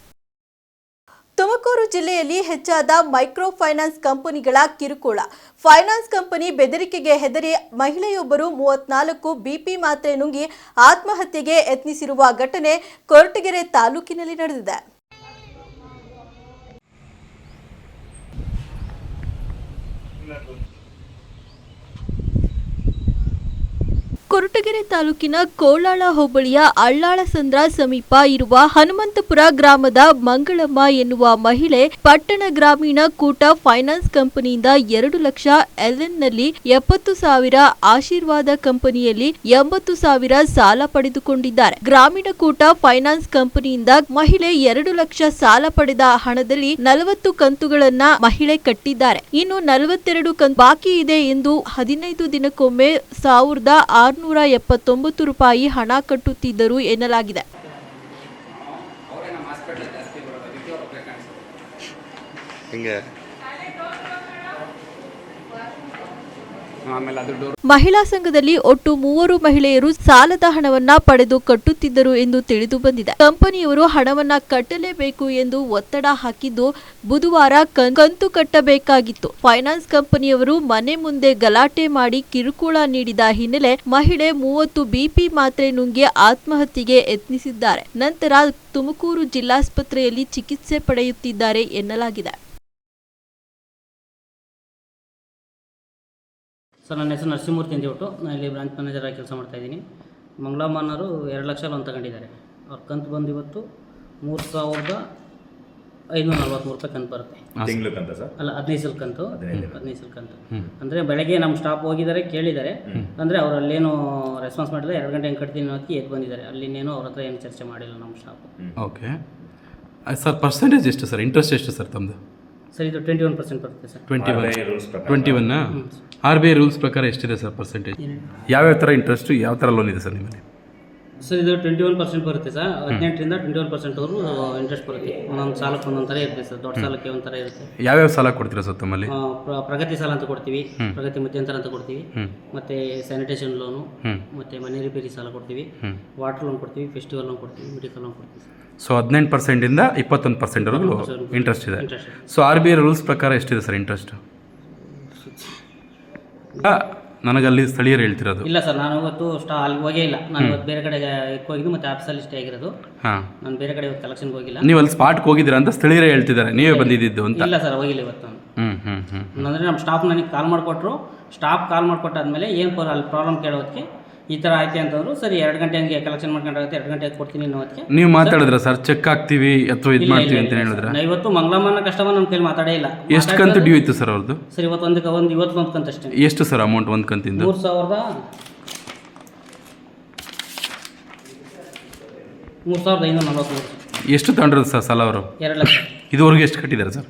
A: ತುಮಕೂರು ಜಿಲ್ಲೆಯಲ್ಲಿ ಹೆಚ್ಚಾದ ಮೈಕ್ರೋ ಫೈನಾನ್ಸ್ ಕಂಪನಿಗಳ ಕಿರುಕುಳ. ಫೈನಾನ್ಸ್ ಕಂಪನಿ ಬೆದರಿಕೆಗೆ ಹೆದರಿ ಮಹಿಳೆಯೊಬ್ಬರು 34 BP ಮಾತ್ರೆ ನುಂಗಿ ಆತ್ಮಹತ್ಯೆಗೆ ಯತ್ನಿಸಿರುವ ಘಟನೆ ಕೊರಟಗೆರೆ ತಾಲೂಕಿನಲ್ಲಿ ನಡೆದಿದೆ. ಕೊರಟಗೆರೆ ತಾಲೂಕಿನ ಕೋಲಾಳ ಹೋಬಳಿಯ ಅಳ್ಳಾಳಸಂದ್ರ ಸಮೀಪ ಇರುವ ಹನುಮಂತಪುರ ಗ್ರಾಮದ ಮಂಗಳಮ್ಮ ಎನ್ನುವ ಮಹಿಳೆ ಪಟ್ಟಣ ಗ್ರಾಮೀಣ ಕೂಟ ಫೈನಾನ್ಸ್ ಕಂಪನಿಯಿಂದ 2 ಲಕ್ಷ LNನಲ್ಲಿ 70,000, ಆಶೀರ್ವಾದ ಕಂಪನಿಯಲ್ಲಿ 80,000 ಸಾಲ ಪಡೆದುಕೊಂಡಿದ್ದಾರೆ. ಗ್ರಾಮೀಣ ಕೂಟ ಫೈನಾನ್ಸ್ ಕಂಪನಿಯಿಂದ ಮಹಿಳೆ 2 ಲಕ್ಷ ಸಾಲ ಪಡೆದ ಹಣದಲ್ಲಿ 40 ಕಂತುಗಳನ್ನ ಮಹಿಳೆ ಕಟ್ಟಿದ್ದಾರೆ. ಇನ್ನು 42 ಕಂತು ಬಾಕಿ ಇದೆ ಎಂದು 15 ದಿನಕ್ಕೊಮ್ಮೆ 1,679 ರೂಪಾಯಿ ಹಣ ಕಟ್ಟುತ್ತಿದ್ದರು ಎನ್ನಲಾಗಿದೆ. ಮಹಿಳಾ ಸಂಘದಲ್ಲಿ ಒಟ್ಟು 3 ಮಹಿಳೆಯರು ಸಾಲದ ಹಣವನ್ನ ಪಡೆದು ಕಟ್ಟುತ್ತಿದ್ದರು ಎಂದು ತಿಳಿದು ಬಂದಿದೆ. ಕಂಪನಿಯವರು ಹಣವನ್ನ ಕಟ್ಟಲೇಬೇಕು ಎಂದು ಒತ್ತಡ ಹಾಕಿದ್ದು ಬುಧವಾರ ಕಂತು ಕಟ್ಟಬೇಕಾಗಿತ್ತು. ಫೈನಾನ್ಸ್ ಕಂಪನಿಯವರು ಮನೆ ಮುಂದೆ ಗಲಾಟೆ ಮಾಡಿ ಕಿರುಕುಳ ನೀಡಿದ ಹಿನ್ನೆಲೆ ಮಹಿಳೆ 30 BP ಮಾತ್ರೆ ನುಂಗಿ ಆತ್ಮಹತ್ಯೆಗೆ ಯತ್ನಿಸಿದ್ದಾರೆ. ನಂತರ ತುಮಕೂರು ಜಿಲ್ಲಾಸ್ಪತ್ರೆಯಲ್ಲಿ ಚಿಕಿತ್ಸೆ ಪಡೆಯುತ್ತಿದ್ದಾರೆ ಎನ್ನಲಾಗಿದೆ.
G: ಸರ್, ನನ್ನ ಹೆಸರು ನರಸಿಂಹಮೂರ್ತಿ ಅಂತ ಹೇಳ್ಬಿಟ್ಟು ನಾನು ಇಲ್ಲಿ ಬ್ರಾಂಚ್ ಮ್ಯಾನೇಜರ್ ಆಗಿ ಕೆಲಸ ಮಾಡ್ತಾಯಿದ್ದೀನಿ. ಮಂಗಳಮ್ಮನವರು 2 ಲಕ್ಷ ಲೋನ್ ತಗೊಂಡಿದ್ದಾರೆ. ಅವ್ರ ಕಂತು ಬಂದು ಇವತ್ತು 3,543 ರೂಪಾಯಿ ಕಂತು ಬರುತ್ತೆ.
H: ತಿಂಗಳು ಕಂತ ಸರ್?
G: ಅಲ್ಲ, 15 ಸಲ ಕಂತು. 15 ಸಲ ಕಂತು ಅಂದರೆ ಬೆಳಗ್ಗೆ ನಮ್ಮ ಸ್ಟಾಫ್ ಹೋಗಿದ್ದಾರೆ, ಕೇಳಿದ್ದಾರೆ. ಅಂದರೆ ಅವ್ರು ಅಲ್ಲೇನು ರೆಸ್ಪಾನ್ಸ್ ಮಾಡಿಲ್ಲ. 2 ಗಂಟೆ ಹೆಂಗೆ ಕಟ್ತೀನಿ ಅನ್ನೋದಕ್ಕೆ ಎದ್ದು ಬಂದಿದ್ದಾರೆ. ಅಲ್ಲಿನ್ನೇನು ಅವ್ರ ಹತ್ರ ಏನು ಚರ್ಚೆ ಮಾಡಿಲ್ಲ ನಮ್ಮ ಸ್ಟಾಫು.
H: ಓಕೆ ಸರ್, ಪರ್ಸೆಂಟೇಜ್ ಎಷ್ಟು ಸರ್? ಇಂಟ್ರೆಸ್ಟ್ ಎಷ್ಟು ಸರ್ ತಮ್ಮದು?
G: ಸರ್, ಇದು 21% ಬರುತ್ತೆ ಸರ್.
H: 21 RBI ರೂಲ್ಸ್ ಪ್ರಕಾರ ಎಷ್ಟಿದೆ ಸರ್ ಪರ್ಸೆಂಟೇಜ್? ಯಾವ್ಯಾವ ಥರ ಇಂಟ್ರೆಸ್ಟು, ಯಾವ ಥರ ಲೋನ್ ಇದೆ ಸರ್ ನಿಮ್ಮಲ್ಲಿ?
G: ಸರ್, ಇದು 21% ಬರುತ್ತೆ ಸರ್. 18ರಿಂದ 21%ವರೆಗೂ ಇಂಟ್ರೆಸ್ಟ್ ಬರುತ್ತೆ. ಒಂದೊಂದು ಸಾಲಕ್ಕೆ ಒಂದೊಂದು ಥರ ಇರುತ್ತೆ ಸರ್. ದೊಡ್ಡ ಸಾಲಕ್ಕೆ ಒಂಥರ ಇರುತ್ತೆ.
H: ಯಾವ್ಯಾವ ಸಾಲ ಕೊಡ್ತೀರಾ ಸರ್ ತಮ್ಮಲ್ಲಿ?
G: ಪ್ರಗತಿ ಸಾಲ ಅಂತ ಕೊಡ್ತೀವಿ, ಪ್ರಗತಿ ಮಧ್ಯಂತರ ಅಂತ ಕೊಡ್ತೀವಿ, ಮತ್ತು ಸ್ಯಾನಿಟೇಷನ್ ಲೋನು, ಮತ್ತು ಮನೆ ರಿಪೇರಿ ಸಾಲ ಕೊಡ್ತೀವಿ, ವಾಟರ್ ಲೋನ್ ಕೊಡ್ತೀವಿ, ಫೆಸ್ಟಿವಲ್ ಲೋನ್ ಕೊಡ್ತೀವಿ, ಮೆಡಿಕಲ್ ಲೋನ್ ಕೊಡ್ತೀವಿ.
H: ಸೊ 18%ಇಂದ 21%ವರೆಗೂ ಇಂಟ್ರೆಸ್ಟ್ ಇದೆ. ಸೊ RBI ರೂಲ್ಸ್ ಪ್ರಕಾರ ಎಷ್ಟಿದೆ ಸರ್ ಇಂಟ್ರೆಸ್ಟ್? ನನಗಲ್ಲಿ ಸ್ಥಳೀಯರು ಹೇಳ್ತಿರೋದು.
G: ಇಲ್ಲ ಸರ್, ನಾನು ಇವತ್ತು ಅಲ್ಲಿ ಹೋಗೇ ಇಲ್ಲ. ನಾನು ಇವತ್ತು ಬೇರೆ ಕಡೆಗೆ ಹೋಗಿದ್ದು, ಮತ್ತು ಆಫೀಸಲ್ಲಿ ಸ್ಟೇ ಆಗಿರೋದು. ನಾನು ಬೇರೆ ಕಡೆ ಇವತ್ತು ಕಲೆಕ್ಷನ್ಗೆ ಹೋಗಿಲ್ಲ.
H: ನೀವು ಅಲ್ಲಿ ಸ್ಪಾಟ್ಗೆ ಹೋಗಿದ್ದೀರಾ ಅಂತ ಸ್ಥಳೀಯರೇ ಹೇಳ್ತಿದ್ದಾರೆ, ನೀವೇ ಬಂದಿದ್ದು ಅಂತ?
G: ಇಲ್ಲ ಸರ್, ಹೋಗಿಲ್ಲ ಇವತ್ತು. ಅಂದರೆ ನಮ್ಮ ಸ್ಟಾಫ್ ನನಗೆ ಕಾಲ್ ಮಾಡಿಕೊಟ್ರು. ಸ್ಟಾಫ್ ಕಾಲ್ ಮಾಡಿಕೊಟ್ಟಾದ್ಮೇಲೆ ಏನು ಅಲ್ಲಿ ಪ್ರಾಬ್ಲಮ್ ಕೇಳೋದಕ್ಕೆ ಈ ಥರ ಆಯ್ತು ಅಂತಂದ್ರು. ಸರಿ, 2 ಗಂಟೆ ಹಂಗೆ ಕಲೆಕ್ಷನ್ ಮಾಡ್ಕೊಂಡಾಗುತ್ತೆ, 2 ಗಂಟೆಗೆ ಕೊಡ್ತೀನಿ ಅನ್ನೋದಕ್ಕೆ
H: ನೀವು ಮಾತಾಡಿದ್ರ ಸರ್? ಚೆಕ್ ಹಾಕ್ತೀವಿ ಅಥವಾ ಇದು ಮಾಡ್ತೀವಿ ಅಂತ ಹೇಳಿದ್ರೆ?
G: ಇವತ್ತು ಮಂಗಳಮ್ಮನ ಕಸ್ಟಮರ್ ನಮ್ಮ ಕೈಲಿ ಮಾತಾಡೇ ಇಲ್ಲ.
H: ಎಷ್ಟು ಕಂತು ಡ್ಯೂ ಇತ್ತು ಸರ್ ಅವ್ರದ್ದು?
G: ಸರ್, ಇವತ್ತು ಒಂದು ಕಂತು ಅಷ್ಟೇ.
H: ಎಷ್ಟು ಸರ್ ಅಮೌಂಟ್ ಒಂದು ಕಂತಿಂದ?
G: 3,543.
H: ಎಷ್ಟು ತಗೊಂಡ್ರದು ಸರ್ ಸಾಲ ಅವರು?
G: 2 ಲಕ್ಷ.
H: ಇದುವರೆಗೂ ಎಷ್ಟು ಕಟ್ಟಿದ್ದಾರೆ ಸರ್?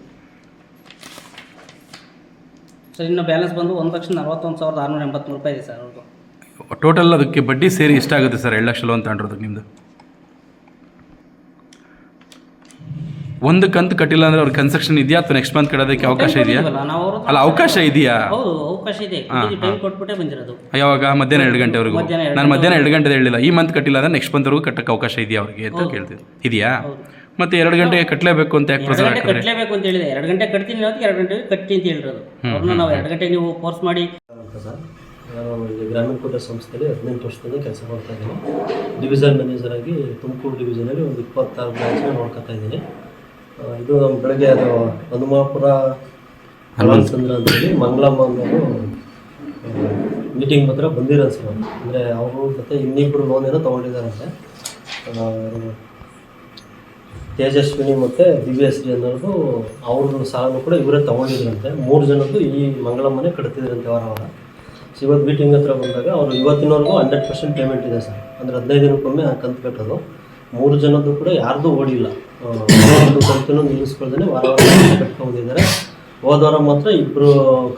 G: ಸರ್, ಇನ್ನು ಬ್ಯಾಲೆನ್ಸ್ ಬಂದು 1,41,683 ರೂಪಾಯಿ ಇದೆ ಸರ್ ಅವ್ರದ್ದು.
H: ಟೋಟಲ್ ಅದಕ್ಕೆ ಬಡ್ಡಿ ಸೇರಿ ಎಷ್ಟಾಗುತ್ತೆ ಸರ್ 2 ಲಕ್ಷ ಲೋನ್ ತಗೊಂಡ್ರದಕ್ಕೆ ನಿಮ್ಮದು? ಒಂದು ಕಂತು ಕಟ್ಟಿಲ್ಲ ಅಂದರೆ ಅವ್ರಿಗೆ ಕನ್ಸೆಕ್ಷನ್ ಇದೆಯಾ ಅಥವಾ ನೆಕ್ಸ್ಟ್ ಮಂತ್ ಕಟ್ಟೋದಕ್ಕೆ ಅವಕಾಶ ಇದೆಯಾ?
G: ನಾವು ಅವ್ರ ಹತ್ರ
H: ಅಲ್ಲ, ಅವಕಾಶ ಇದೆಯಾ?
G: ಹೌದು, ಅವಕಾಶ ಇದೆ. ಟೈಮ್ ಕೊಟ್ಬಿಟ್ಟೆ ಬಂದಿರೋದು.
H: ಯಾವಾಗ? ಮಧ್ಯಾಹ್ನ 2 ಗಂಟೆವರೆಗೂ.
G: ಮಧ್ಯಾಹ್ನ 2
H: ನಾನು ಮಧ್ಯಾಹ್ನ 2 ಗಂಟೆ ಹೇಳಿಲ್ಲ. ಈ ಮಂತ್ ಕಟ್ಟಿಲ್ಲ ಅಂದರೆ ನೆಕ್ಸ್ಟ್ ಮಂತ್ವರೆಗೂ ಕಟ್ಟಕ್ಕೆ ಅವಕಾಶ ಇದೆಯಾ ಅವ್ರಿಗೆ ಅಂತ ಕೇಳ್ತೀನಿ. ಇದೆಯಾ? ಮತ್ತೆ 2 ಗಂಟೆಗೆ ಕಟ್ಟಲೇಬೇಕು ಅಂತ ಯಾಕೆ
G: 2
H: ಪ್ರೆಸರ್
G: ಗಂಟೆ
H: ಹಾಕಿದ್ರೆ?
G: ಕಟ್ಟಲೇಬೇಕು ಅಂತ ಹೇಳಿದೆ. 2 ಗಂಟೆ ಕಟ್ತೀನಿ ಅನ್ನೋದಕ್ಕೆ 2 ಗಂಟೆಗೆ ಕಟ್ಟಿ ಅಂತ ಹೇಳಿರೋದು. ಅವ್ರನ್ನ ನಾವು 2 ಗಂಟೆ ನೀವು ಫೋರ್ಸ್ ಮಾಡಿ
I: ಸರ್, ನಾನು ಇಲ್ಲಿ ಗ್ರಾಮೀಣ ಕೂಟ ಸಂಸ್ಥೆಯಲ್ಲಿ 18 ವರ್ಷದಿಂದ ಕೆಲಸ ಮಾಡ್ತಾ ಇದ್ದೀನಿ. ಡಿವಿಷನ್ ಮ್ಯಾನೇಜರ್ ಆಗಿ ತುಮಕೂರು ಡಿವಿಷನಲ್ಲಿ ಒಂದು 26 ಬ್ರಾಂಚ್ನ ನೋಡ್ಕೊತಾ ಇದ್ದೀನಿ. ಇದು ನಮ್ಮ ಬೆಳಗ್ಗೆ ಅದು ಹನುಮಾಪುರ ಹನುಮಂತಚಂದ್ರ ಅಂತೇಳಿ ಮಂಗಳಮ್ಮ ಅನ್ನೋರು ಮೀಟಿಂಗ್ ಮಾತ್ರ ಬಂದಿರೋದು ಸರ್. ಅಂದರೆ ಅವರು ಮತ್ತು ಇನ್ನಿಬ್ಬರು ಲೋನ್ ಏನೋ ತೊಗೊಂಡಿದ್ದಾರಂತೆ. ತೇಜಸ್ವಿನಿ ಮತ್ತು ದಿವ್ಯಶ್ರೀ ಅನ್ನೋದು ಅವ್ರದ್ದು ಸಾಲನ್ನು ಕೂಡ ಇವರೇ ತೊಗೊಂಡಿದ್ರಂತೆ. 3 ಜನದ್ದು ಈ ಮಂಗಳಮ್ಮನೇ ಕಟ್ತಿದ್ರಂತೆ ವಾರ. ಇವತ್ತು ಮೀಟಿಂಗ್ ಹತ್ರ ಬಂದಾಗ ಅವರು ಇವತ್ತಿನವರೆಗೂ 100% ಪೇಮೆಂಟ್ ಇದೆ ಸರ್. ಅಂದರೆ 15 ದಿನಕ್ಕೊಮ್ಮೆ ಕಂತು ಕಟ್ಟೋದು. 3 ಜನದ್ದು ಕೂಡ ಯಾರ್ದು ಓಡಿಲ್ಲ. ಒಂದು ಕಂತನ್ನು ನಿಲ್ಲಿಸ್ಕೊಳ್ದೇ ವಾರ ಕಟ್ಕೊಂಡಿದ್ದಾರೆ. ಹೋದವಾರ ಮಾತ್ರ 2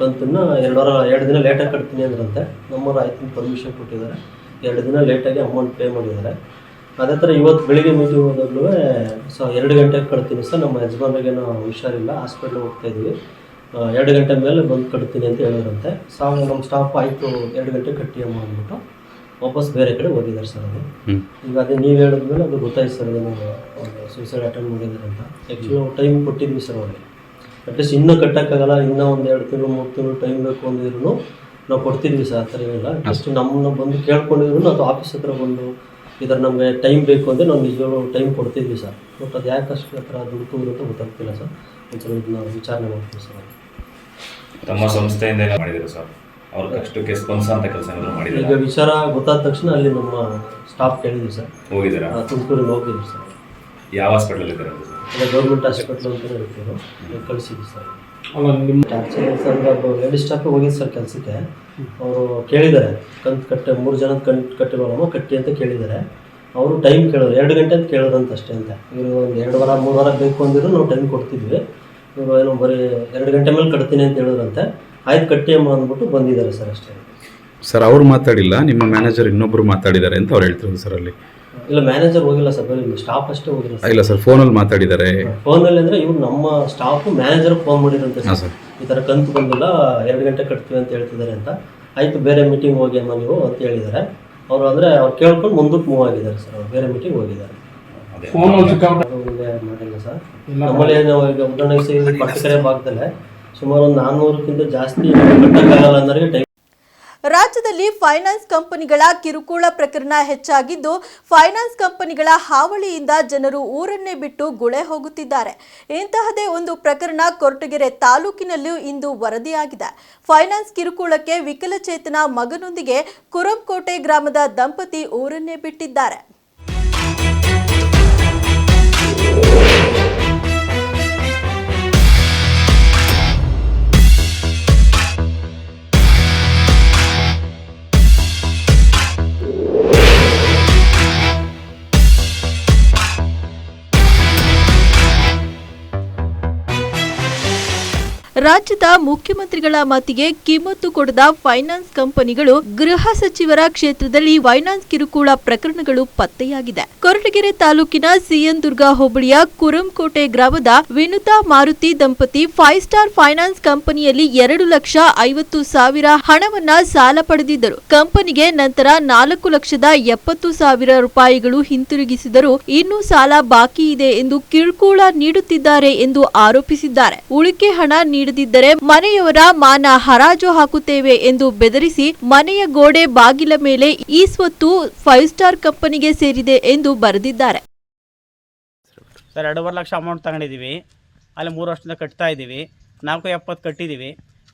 I: ಕಂತನ್ನು 2 ದಿನ ಲೇಟಾಗಿ ಕಟ್ತೀನಿ ಅಂದ್ರಂತೆ. ನಮ್ಮವ್ರು ಆಯ್ತು ಪರ್ಮಿಷನ್ ಕೊಟ್ಟಿದ್ದಾರೆ. 2 ದಿನ ಲೇಟಾಗಿ ಅಮೌಂಟ್ ಪೇ ಮಾಡಿದ್ದಾರೆ. ಅದೇ ಥರ ಇವತ್ತು ಬೆಳಿಗ್ಗೆ ಮೀಟಿಂಗ್ ಹೋದಾಗಲೂ 2 ಗಂಟೆಗೆ ಕಟ್ತೀನಿ ಸರ್, ನಮ್ಮ ಯಜಮಾನ್ರಿಗೆ ನಾವು ಹುಷಾರಿಲ್ಲ, ಹಾಸ್ಪಿಟ್ಲಿಗೆ ಹೋಗ್ತಾಯಿದ್ವಿ, 2 ಗಂಟೆ ಮೇಲೆ ಬಂದು ಕಟ್ತೀನಿ ಅಂತ ಹೇಳಿದ್ರಂತೆ. ನಮ್ಮ ಸ್ಟಾಫ್ ಆಯಿತು 2 ಗಂಟೆ ಕಟ್ಟಿ ಅಮ್ಮ ಅಂದ್ಬಿಟ್ಟು ವಾಪಸ್ ಬೇರೆ ಕಡೆ ಹೋಗಿದ್ದಾರೆ ಸರ್. ಅದು ಈಗ ಅದೇ ನೀವು ಹೇಳಿದ್ಮೇಲೆ ಅದು ಗೊತ್ತಾಯ್ತು ಸರ್, ಅದನ್ನು ಸೂಸೈಡ್ ಅಟೆಂಡ್ ಮಾಡಿದ್ದಾರೆ ಅಂತ. ಆ್ಯಕ್ಚುಲಿ ನಾವು ಟೈಮ್ ಕೊಟ್ಟಿದ್ವಿ ಸರ್ ಅವ್ರಿಗೆ. ಅಟ್ಲೀಸ್ಟ್ ಇನ್ನೂ ಕಟ್ಟೋಕ್ಕಾಗಲ್ಲ, ಇನ್ನೂ ಒಂದು 2 ತಿಂಗಳು 3 ತಿಂಗಳು ಟೈಮ್ ಬೇಕು ಅಂದಿದ್ರು ನಾವು ಕೊಡ್ತಿದ್ವಿ ಸರ್. ಆ ಥರ ಏನಿಲ್ಲ. ಅಟ್ಲೀಸ್ಟ್ ನಮ್ಮನ್ನ ಬಂದು ಕೇಳ್ಕೊಂಡಿದ್ರು ಅಥವಾ ಆಫೀಸ್ ಹತ್ರ ಬಂದು ಇದರ ನಮಗೆ ಟೈಮ್ ಬೇಕು ಅಂದರೆ ನಾವು ನಿಜವಾಗ್ಲೂ ಟೈಮ್ ಕೊಡ್ತಿದ್ವಿ ಸರ್. ಬಟ್ ಅದು ಯಾಕೆ ಅಷ್ಟು ಹತ್ರ ದುಡ್ಡು ಅಂತ ಗೊತ್ತಾಗ್ತಿಲ್ಲ ಸರ್. ಒಂದ್ಸಲ ಇದನ್ನ ವಿಚಾರಣೆ ಮಾಡ್ತೀವಿ ಸರ್.
J: ತಮ್ಮ ಸಂಸ್ಥೆಯಿಂದ ಮಾಡಿದ್ರು ಸರ್, ಅವ್ರ ಕಷ್ಟಕ್ಕೆ ಸ್ಪಂದಿಸಂತ ಕೆಲಸ ಮಾಡಿದ್ರು.
I: ಈಗ ವಿಚಾರ ಗೊತ್ತಾದ ತಕ್ಷಣ ಅಲ್ಲಿ ನಮ್ಮ ಸ್ಟಾಫ್ ಕೇಳಿದ್ವಿ ಸರ್.
J: ಹೋಗಿದ್ದೀರಾ?
I: ತುಮಕೂರಿಗೆ ಹೋಗಿದ್ವಿ ಸರ್.
J: ಯಾವ ಹಾಸ್ಪಿಟಲ್ ಇದ್ದಾರೆ?
I: ಅದೇ ಗೌರ್ಮೆಂಟ್ ಹಾಸ್ಪಿಟ್ಲ್ ಅಂತ ಹೇಳ್ತೀವಿ, ಕಳಿಸಿದ್ವಿ ಸರ್. ಆ್ಯಕ್ಚುಲಿ ಸರ್ ಒಬ್ಬ ಲೇಡಿ ಸ್ಟಾಫ್ ಹೋಗಿದ್ದು ಸರ್ ಕೆಲಸಕ್ಕೆ. ಅವರು ಕೇಳಿದ್ದಾರೆ ಕಂತು 3 ಜನದ ಕಂತು ಕಟ್ಟಿರೋಣ ಕಟ್ಟಿ ಅಂತ ಕೇಳಿದ್ದಾರೆ. ಅವರು ಟೈಮ್ ಕೇಳೋರು 2 ಗಂಟೆ ಅಂತ ಕೇಳೋರಂತ ಅಷ್ಟೇ ಅಂತ. ಇವರು ಒಂದು 2 ವಾರ 3 ವಾರ ಬೇಕು ಅಂದಿದ್ರು ನಾವು ಟೈಮ್ ಕೊಡ್ತಿದ್ವಿ. ಇವರು ಏನೋ ಬರೀ 2 ಗಂಟೆ ಮೇಲೆ ಕಟ್ತೀನಿ ಅಂತ ಹೇಳಿದ್ರಂತೆ. ಆಯ್ತು ಕಟ್ಟಿ ಅಮ್ಮ ಅಂದ್ಬಿಟ್ಟು ಬಂದಿದ್ದಾರೆ ಸರ್ ಅಷ್ಟೇ.
H: ಸರ್ ಅವ್ರು ಮಾತಾಡಿಲ್ಲ, ನಿಮ್ಮ ಮ್ಯಾನೇಜರ್ ಇನ್ನೊಬ್ಬರು ಮಾತಾಡಿದ್ದಾರೆ ಅಂತ ಅವ್ರು ಹೇಳ್ತಿರೋದು ಸರ್. ಅಲ್ಲಿ
I: ಇಲ್ಲ, ಮ್ಯಾನೇಜರ್ ಹೋಗಿಲ್ಲ ಸರ್, ಬರೀ ಸ್ಟಾಫ್ ಅಷ್ಟೇ ಹೋಗಿಲ್ಲ ಸರ್.
H: ಇಲ್ಲ ಸರ್, ಫೋನಲ್ಲಿ ಮಾತಾಡಿದ್ದಾರೆ.
I: ಫೋನಲ್ಲಿ ಅಂದರೆ ಇವ್ರು ನಮ್ಮ ಸ್ಟಾಫು ಮ್ಯಾನೇಜರ್ ಫೋನ್ ಮಾಡಿರಂತೆ ಸರ್. ಈ ಥರ ಕಂತು ಬಂದಿಲ್ಲ, 2 ಗಂಟೆ ಕಟ್ತೀವಿ ಅಂತ ಹೇಳ್ತಿದ್ದಾರೆ ಅಂತ. ಆಯಿತು ಬೇರೆ ಮೀಟಿಂಗ್ ಹೋಗಿ ಅಮ್ಮ ನೀವು ಅಂತ ಹೇಳಿದ್ದಾರೆ. ಅವರು ಅಂದರೆ ಅವ್ರು ಕೇಳ್ಕೊಂಡು ಮುಂದಕ್ಕೆ ಮೂವ್ ಆಗಿದ್ದಾರೆ ಸರ್. ಅವ್ರು ಬೇರೆ ಮೀಟಿಂಗ್ ಹೋಗಿದ್ದಾರೆ. ಮಾಡಿಲ್ಲ ಸರ್. ನಮ್ಮಲ್ಲಿ ನಾವು ಈಗ ಉದಾಹರಣೆಗೆ ಕೊರಟಗೆರೆ ಭಾಗದಲ್ಲೇ ಸುಮಾರು ಒಂದು 400ಕ್ಕಿಂತ ಜಾಸ್ತಿ ಕಟ್ಟಕ್ಕಾಗಲ್ಲ ಅನ್ನೋರಿಗೆ ಟೈಮ್.
A: ರಾಜ್ಯದಲ್ಲಿ ಫೈನಾನ್ಸ್ ಕಂಪನಿಗಳ ಕಿರುಕುಳ ಪ್ರಕರಣ ಹೆಚ್ಚಾಗಿದ್ದು, ಫೈನಾನ್ಸ್ ಕಂಪನಿಗಳ ಹಾವಳಿಯಿಂದ ಜನರು ಊರನ್ನೇ ಬಿಟ್ಟು ಗುಳೆ ಹೋಗುತ್ತಿದ್ದಾರೆ. ಇಂತಹದೇ ಒಂದು ಪ್ರಕರಣ ಕೊರಟಗೆರೆ ತಾಲೂಕಿನಲ್ಲೂ ಇಂದು ವರದಿಯಾಗಿದೆ. ಫೈನಾನ್ಸ್ ಕಿರುಕುಳಕ್ಕೆ ವಿಕಲಚೇತನ ಮಗನೊಂದಿಗೆ ಕುರಂಕೋಟೆ ಗ್ರಾಮದ ದಂಪತಿ ಊರನ್ನೇ ಬಿಟ್ಟಿದ್ದಾರೆ. ರಾಜ್ಯದ ಮುಖ್ಯಮಂತ್ರಿಗಳ ಮಾತಿಗೆ ಕಿಮ್ಮತ್ತು ಕೊಡದ ಫೈನಾನ್ಸ್ ಕಂಪನಿಗಳು ಗೃಹ ಸಚಿವರ ಕ್ಷೇತ್ರದಲ್ಲಿ ಫೈನಾನ್ಸ್ ಕಿರುಕುಳ ಪ್ರಕರಣಗಳು ಪತ್ತೆಯಾಗಿದೆ. ಕೊರಟಗೆರೆ ತಾಲೂಕಿನ ಸಿಎನ್ ದುರ್ಗ ಹೋಬಳಿಯ ಕುರಂಕೋಟೆ ಗ್ರಾಮದ ವಿನುತಾ ಮಾರುತಿ ದಂಪತಿ 5 ಸ್ಟಾರ್ ಫೈನಾನ್ಸ್ ಕಂಪನಿಯಲ್ಲಿ 2,50,000 ಹಣವನ್ನ ಸಾಲ ಪಡೆದಿದ್ದರು. ಕಂಪನಿಗೆ ನಂತರ 4,70,000 ರೂಪಾಯಿಗಳು ಹಿಂತಿರುಗಿಸಿದರೂ ಇನ್ನೂ ಸಾಲ ಬಾಕಿ ಇದೆ ಎಂದು ಕಿರುಕುಳ ನೀಡುತ್ತಿದ್ದಾರೆ ಎಂದು ಆರೋಪಿಸಿದ್ದಾರೆ. ಉಳಿಕೆ ಹಣ ನೀಡದಿದ್ದರೆ ಮನೆಯವರ ಮಾನ ಹರಾಜು ಹಾಕುತ್ತೇವೆ ಎಂದು ಬೆದರಿಸಿ ಮನೆಯ ಗೋಡೆ ಬಾಗಿಲ ಮೇಲೆ ಈ ಸ್ವತ್ತು 5 ಸ್ಟಾರ್ ಕಂಪನಿಗೆ ಸೇರಿದೆ ಎಂದು ಬರೆದಿದ್ದಾರೆ.
G: ಸರ್ 2.5 ಲಕ್ಷ ಅಮೌಂಟ್ ತಗೊಂಡಿದ್ದೀವಿ. ಅಲ್ಲಿ 3 ವರ್ಷದಿಂದ ಕಟ್ತಾ ಇದ್ದೀವಿ. 470 ಕಟ್ಟಿದ್ದೀವಿ.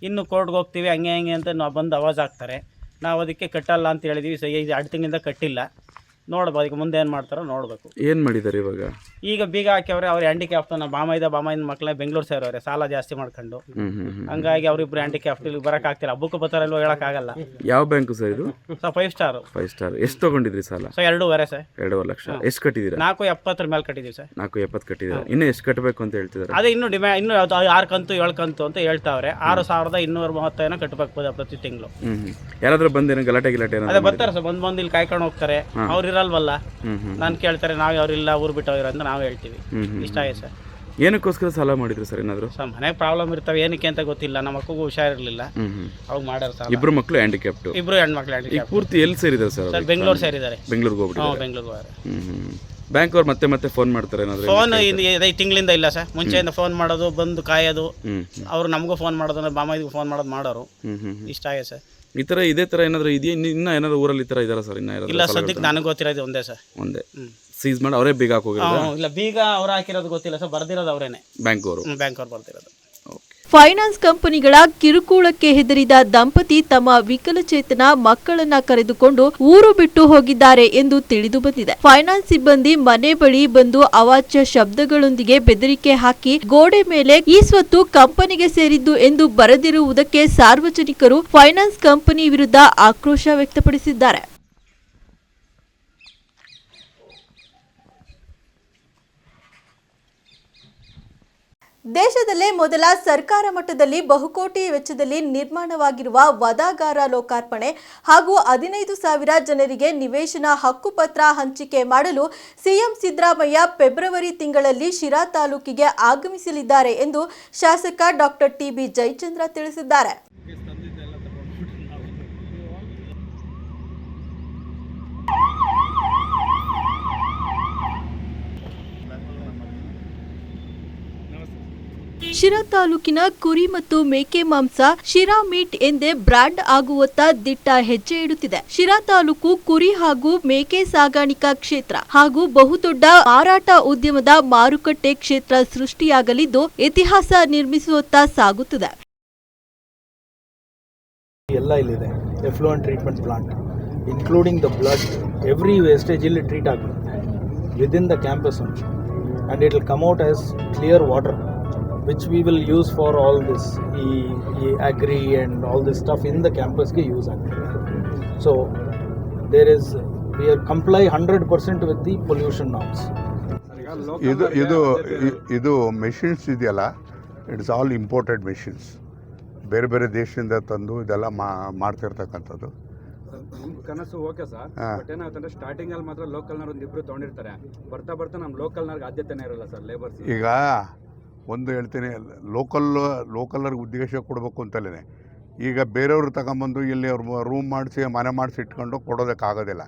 G: ಇನ್ನು ಕೋರ್ಟ್ಗೆ ಹೋಗ್ತೀವಿ ಹಂಗೆ ಅಂತ ನಾವು ಬಂದು ಅವಾಜ್ ಹಾಕ್ತಾರೆ. ನಾವು ಅದಕ್ಕೆ ಕಟ್ಟಲ್ಲ ಅಂತ ಹೇಳಿದ್ದೀವಿ. ಸೊ ಈಗ 2 ತಿಂಗಳಿಂದ ಕಟ್ಟಿಲ್ಲ. ನೋಡ್ಬೋದು ಈಗ ಮುಂದೆ ಏನು ಮಾಡ್ತಾರೋ ನೋಡಬೇಕು.
H: ಏನು ಮಾಡಿದ್ದಾರೆ ಇವಾಗ?
G: ಈಗ ಬೀಗ ಹಾಕ್ಯವ್ರೆ. ಅವ್ರು ಹ್ಯಾಂಡಿಕ್ಯಾಫ್ಟ್ ಬಾಮಾಯಿನ ಮಕ್ಕಳೇ ಬೆಂಗಳೂರು ಸೇರವ್ರೆ ಸಾಲ ಜಾಸ್ತಿ ಮಾಡ್ಕೊಂಡು. ಹಂಗಾಗಿ ಅವರಿಬ್ರು ಹ್ಯಾಂಡಿಕ್ಯಾಫ್ಟ್ ಇಲ್ಲಿ ಬರೋಕ್ಕಾಗ್ತಿಲ್ಲ. ಹಬ್ಬಕ್ಕೆ ಬರ್ತಾರಲ್ವ ಹೇಳೋಕ್ಕಾಗಲ್ಲ.
H: ಯಾವ ಬ್ಯಾಂಕು ಸರ್ ಇದು?
G: Sir 5 star.
H: 5 ಸ್ಟಾರ್. ಎಷ್ಟು ತೊಗೊಂಡಿದ್ರಿ ಸಾಲ?
G: Sir 2.5 sir.
H: 2.5 ಲಕ್ಷ. ಎಷ್ಟು ಕಟ್ಟಿದ್ದೀರಾ?
G: 470 ಮೇಲೆ ಕಟ್ಟಿದ್ದೀವಿ ಸರ್.
H: 470 ಕಟ್ಟಿದ್ದೀರಾ. ಇನ್ನೂ ಎಷ್ಟು ಕಟ್ಟಬೇಕು ಅಂತ ಹೇಳ್ತಿದ್ದಾರೆ?
G: ಅದೇ ಇನ್ನೂ ಇನ್ನೂ 6 ಕಂತು 7 ಕಂತು ಅಂತ ಹೇಳ್ತಾವ್ರೆ. 6,230 ಕಟ್ಟಬೇಕು ಪ್ರತಿ ತಿಂಗಳು.
H: ಯಾರಾದ್ರೂ ಬಂದೇನೋ ಗಲಾಟೆ
G: ಅದೇ ಬರ್ತಾರೆ ಸರ್. ಬಂದು ಇಲ್ಲಿ ಕಾಯ್ಕೊಂಡು ಹೋಗ್ತಾರೆ. ಅವ್ರು ಇರಲ್ವಲ್ಲ, ನಾನು ಕೇಳ್ತಾರೆ. ನಾವು ಅವ್ರಿಲ್ಲ ಊರು ಬಿಟ್ಟವ್ರ ಅಂತ ನಾವು ಹೇಳ್ತೀವಿ. ಇಷ್ಟ ಆಗಿದೆ ಸರ್.
H: ಏನಕ್ಕೋಸ್ಕರ ಸಾಲ ಮಾಡಿದ್ರು ಸರ್ ಏನಾದರೂ?
G: ಸರ್ ಮನೆಗೆ ಪ್ರಾಬ್ಲಮ್ ಇರ್ತವೆ, ಏನಕ್ಕೆ ಅಂತ ಗೊತ್ತಿಲ್ಲ. ನಮ್ಮ ಮಕ್ಕಳಿಗೂ ಹುಷಾರಿರಲಿಲ್ಲ, ಅವಾಗ ಮಾಡ್ಯಾರ ಸರ್.
H: ಇಬ್ಬರು ಮಕ್ಕಳು ಹ್ಯಾಂಡಿಕ್ಯಾಪ್ಟು?
G: ಇಬ್ಬರು ಹೆಣ್ಮಕ್ಳು
H: ಈಗ ಪೂರ್ತಿ ಎಲ್ಲಿ ಸೇರಿದ್ದಾರೆ ಸರ್?
G: ಸರ್ ಬೆಂಗಳೂರು ಸೇರಿದ್ದಾರೆ.
H: ಬೆಂಗಳೂರಿಗೆ ಹೋಗ್ಬಿಟ್ಟು?
G: ಬೆಂಗಳೂರಿಗೆ ಹೋಗ್ತಾರೆ.
H: ಬ್ಯಾಂಕ್ ಅವ್ರು ಮತ್ತೆ ಫೋನ್ ಮಾಡ್ತಾರೆ ಏನಾದರೂ?
G: ಫೋನ್ ಈ ತಿಂಗಳಿಂದ ಇಲ್ಲ ಸರ್. ಮುಂಚೆಯಿಂದ ಫೋನ್ ಮಾಡೋದು, ಬಂದು ಕಾಯೋದು, ಅವರು ನಮಗೂ ಫೋನ್ ಮಾಡೋದು, ಅಂದ್ರೆ ಬಾಮೈದಿಗೂ ಫೋನ್ ಮಾಡೋರು ಇಷ್ಟ ಆಗಿದೆ ಸರ್.
H: ಈ ಥರ ಇದೇ ಥರ ಏನಾದರೂ ಇದೆಯಾ? ಇನ್ನೂ ಏನಾದರೂ ಊರಲ್ಲಿ ಈ ಥರ ಇದ್ದಾರಾ ಸರ್?
G: ಇಲ್ಲ ಸದ್ಯಕ್ಕೆ ನನಗೆ ಗೊತ್ತಿರೋದು ಒಂದೇ ಸರ್.
H: ಒಂದೇ ಸೀಸ್ ಮಾಡಿ ಅವರೇ ಬೀಗ ಹಾಕೋಗಿರೋದು?
G: ಇಲ್ಲ, ಬೀಗ ಅವ್ರು ಹಾಕಿರೋದು ಗೊತ್ತಿಲ್ಲ ಸರ್, ಬರ್ದಿರೋದು ಅವರೇನೆ,
H: ಬ್ಯಾಂಕ್ ಅವರು
G: ಬರ್ದಿರೋದು.
A: ಫೈನಾನ್ಸ್ ಕಂಪನಿಗಳ ಕಿರುಕುಳಕ್ಕೆ ಹೆದರಿದ ದಂಪತಿ ತಮ್ಮ ವಿಕಲಚೇತನ ಮಕ್ಕಳನ್ನ ಕರೆದುಕೊಂಡು ಊರು ಬಿಟ್ಟು ಹೋಗಿದ್ದಾರೆ ಎಂದು ತಿಳಿದು ಬಂದಿದೆ. ಫೈನಾನ್ಸ್ ಸಿಬ್ಬಂದಿ ಮನೆ ಬಳಿ ಬಂದು ಅವಾಚ್ಯ ಶಬ್ದಗಳೊಂದಿಗೆ ಬೆದರಿಕೆ ಹಾಕಿ ಗೋಡೆ ಮೇಲೆ ಈ ಸ್ವತ್ತು ಕಂಪನಿಗೆ ಸೇರಿದ್ದು ಎಂದು ಬರೆದಿರುವುದಕ್ಕೆ ಸಾರ್ವಜನಿಕರು ಫೈನಾನ್ಸ್ ಕಂಪನಿ ವಿರುದ್ಧ ಆಕ್ರೋಶ ವ್ಯಕ್ತಪಡಿಸಿದ್ದಾರೆ. ದೇಶದಲ್ಲೇ ಮೊದಲ ಸರ್ಕಾರ ಮಟ್ಟದಲ್ಲಿ ಬಹುಕೋಟಿ ವೆಚ್ಚದಲ್ಲಿ ನಿರ್ಮಾಣವಾಗಿರುವ ವದಾಗಾರ ಲೋಕಾರ್ಪಣೆ ಹಾಗೂ 15,000 ಜನರಿಗೆ ನಿವೇಶನ ಹಕ್ಕುಪತ್ರ ಹಂಚಿಕೆ ಮಾಡಲು ಸಿಎಂ ಸಿದ್ದರಾಮಯ್ಯ ಫೆಬ್ರವರಿ ತಿಂಗಳಲ್ಲಿ ಶಿರಾ ತಾಲೂಕಿಗೆ ಆಗಮಿಸಲಿದ್ದಾರೆ ಎಂದು ಶಾಸಕ ಡಾಕ್ಟರ್ ಟಿಬಿ ಜಯಚಂದ್ರ ತಿಳಿಸಿದ್ದಾರೆ. ಶಿರಾ ತಾಲೂಕಿನ ಕುರಿ ಮತ್ತು ಮೇಕೆ ಮಾಂಸ ಶಿರಾ ಮೀಟ್ ಎಂದೇ ಬ್ರಾಂಡ್ ಆಗುವತ್ತ ದಿಟ್ಟ ಹೆಜ್ಜೆ ಇಡುತ್ತಿದೆ. ಶಿರಾ ತಾಲೂಕು ಕುರಿ ಹಾಗೂ ಮೇಕೆ ಸಾಗಾಣಿಕಾ ಕ್ಷೇತ್ರ ಹಾಗೂ ಬಹುದೊಡ್ಡ ಮಾರಾಟ ಉದ್ಯಮದ ಮಾರುಕಟ್ಟೆ ಕ್ಷೇತ್ರ ಸೃಷ್ಟಿಯಾಗಲಿದ್ದು ಇತಿಹಾಸ ನಿರ್ಮಿಸುವತ್ತ ಸಾಗುತ್ತಿದೆ.
K: ಎಲ್ಲ ಇಲ್ಲಿದೆ. Effluent treatment plant including the blood, every wastage ಇಲ್ಲಿ ಟ್ರೀಟ್ ಆಗುತ್ತೆ within the campus and it will come out as clear water which we will use for all this agri and all this stuff in the campus ke use agtade. So there is, we are comply 100% with the pollution norms.
L: ಇದು machines ಇದೆಯಲ್ಲ, it's all imported machines, ಬೇರೆ ಬೇರೆ ದೇಶದಿಂದ ತಂದು ಇದೆಲ್ಲ ಮಾಡ್ತಿರ್ತಕ್ಕಂಥದ್ದು.
D: ನಮ್ಮ ಕನಸು okay sir, but ಏನಾಗುತ್ತೆ ಸ್ಟಾರ್ಟಿಂಗಲ್ಲಿ ಮಾತ್ರ ಲೋಕಲ್ನವ್ರು ಒಂದಿಬ್ಬರು ತೊಗೊಂಡಿರ್ತಾರೆ, ಬರ್ತಾ ಬರ್ತಾ ನಮ್ಮ ಲೋಕಲ್ನವ್ರಿಗೆ ಆದ್ಯತೆನೇ ಇರಲ್ಲ ಸರ್ ಲೇಬರ್ಸ್.
L: ಈಗ ಒಂದು ಹೇಳ್ತೀನಿ, ಲೋಕಲ್ನವ್ರಿಗೆ ಉದ್ದೇಶ ಕೊಡಬೇಕು ಅಂತಲೇ ಈಗ ಬೇರೆಯವ್ರು ತಗೊಂಬಂದು ಇಲ್ಲಿ ಅವ್ರು ರೂಮ್ ಮಾಡಿಸಿ ಮನೆ ಮಾಡಿಸಿ ಇಟ್ಕೊಂಡು ಕೊಡೋದಕ್ಕಾಗೋದಿಲ್ಲ.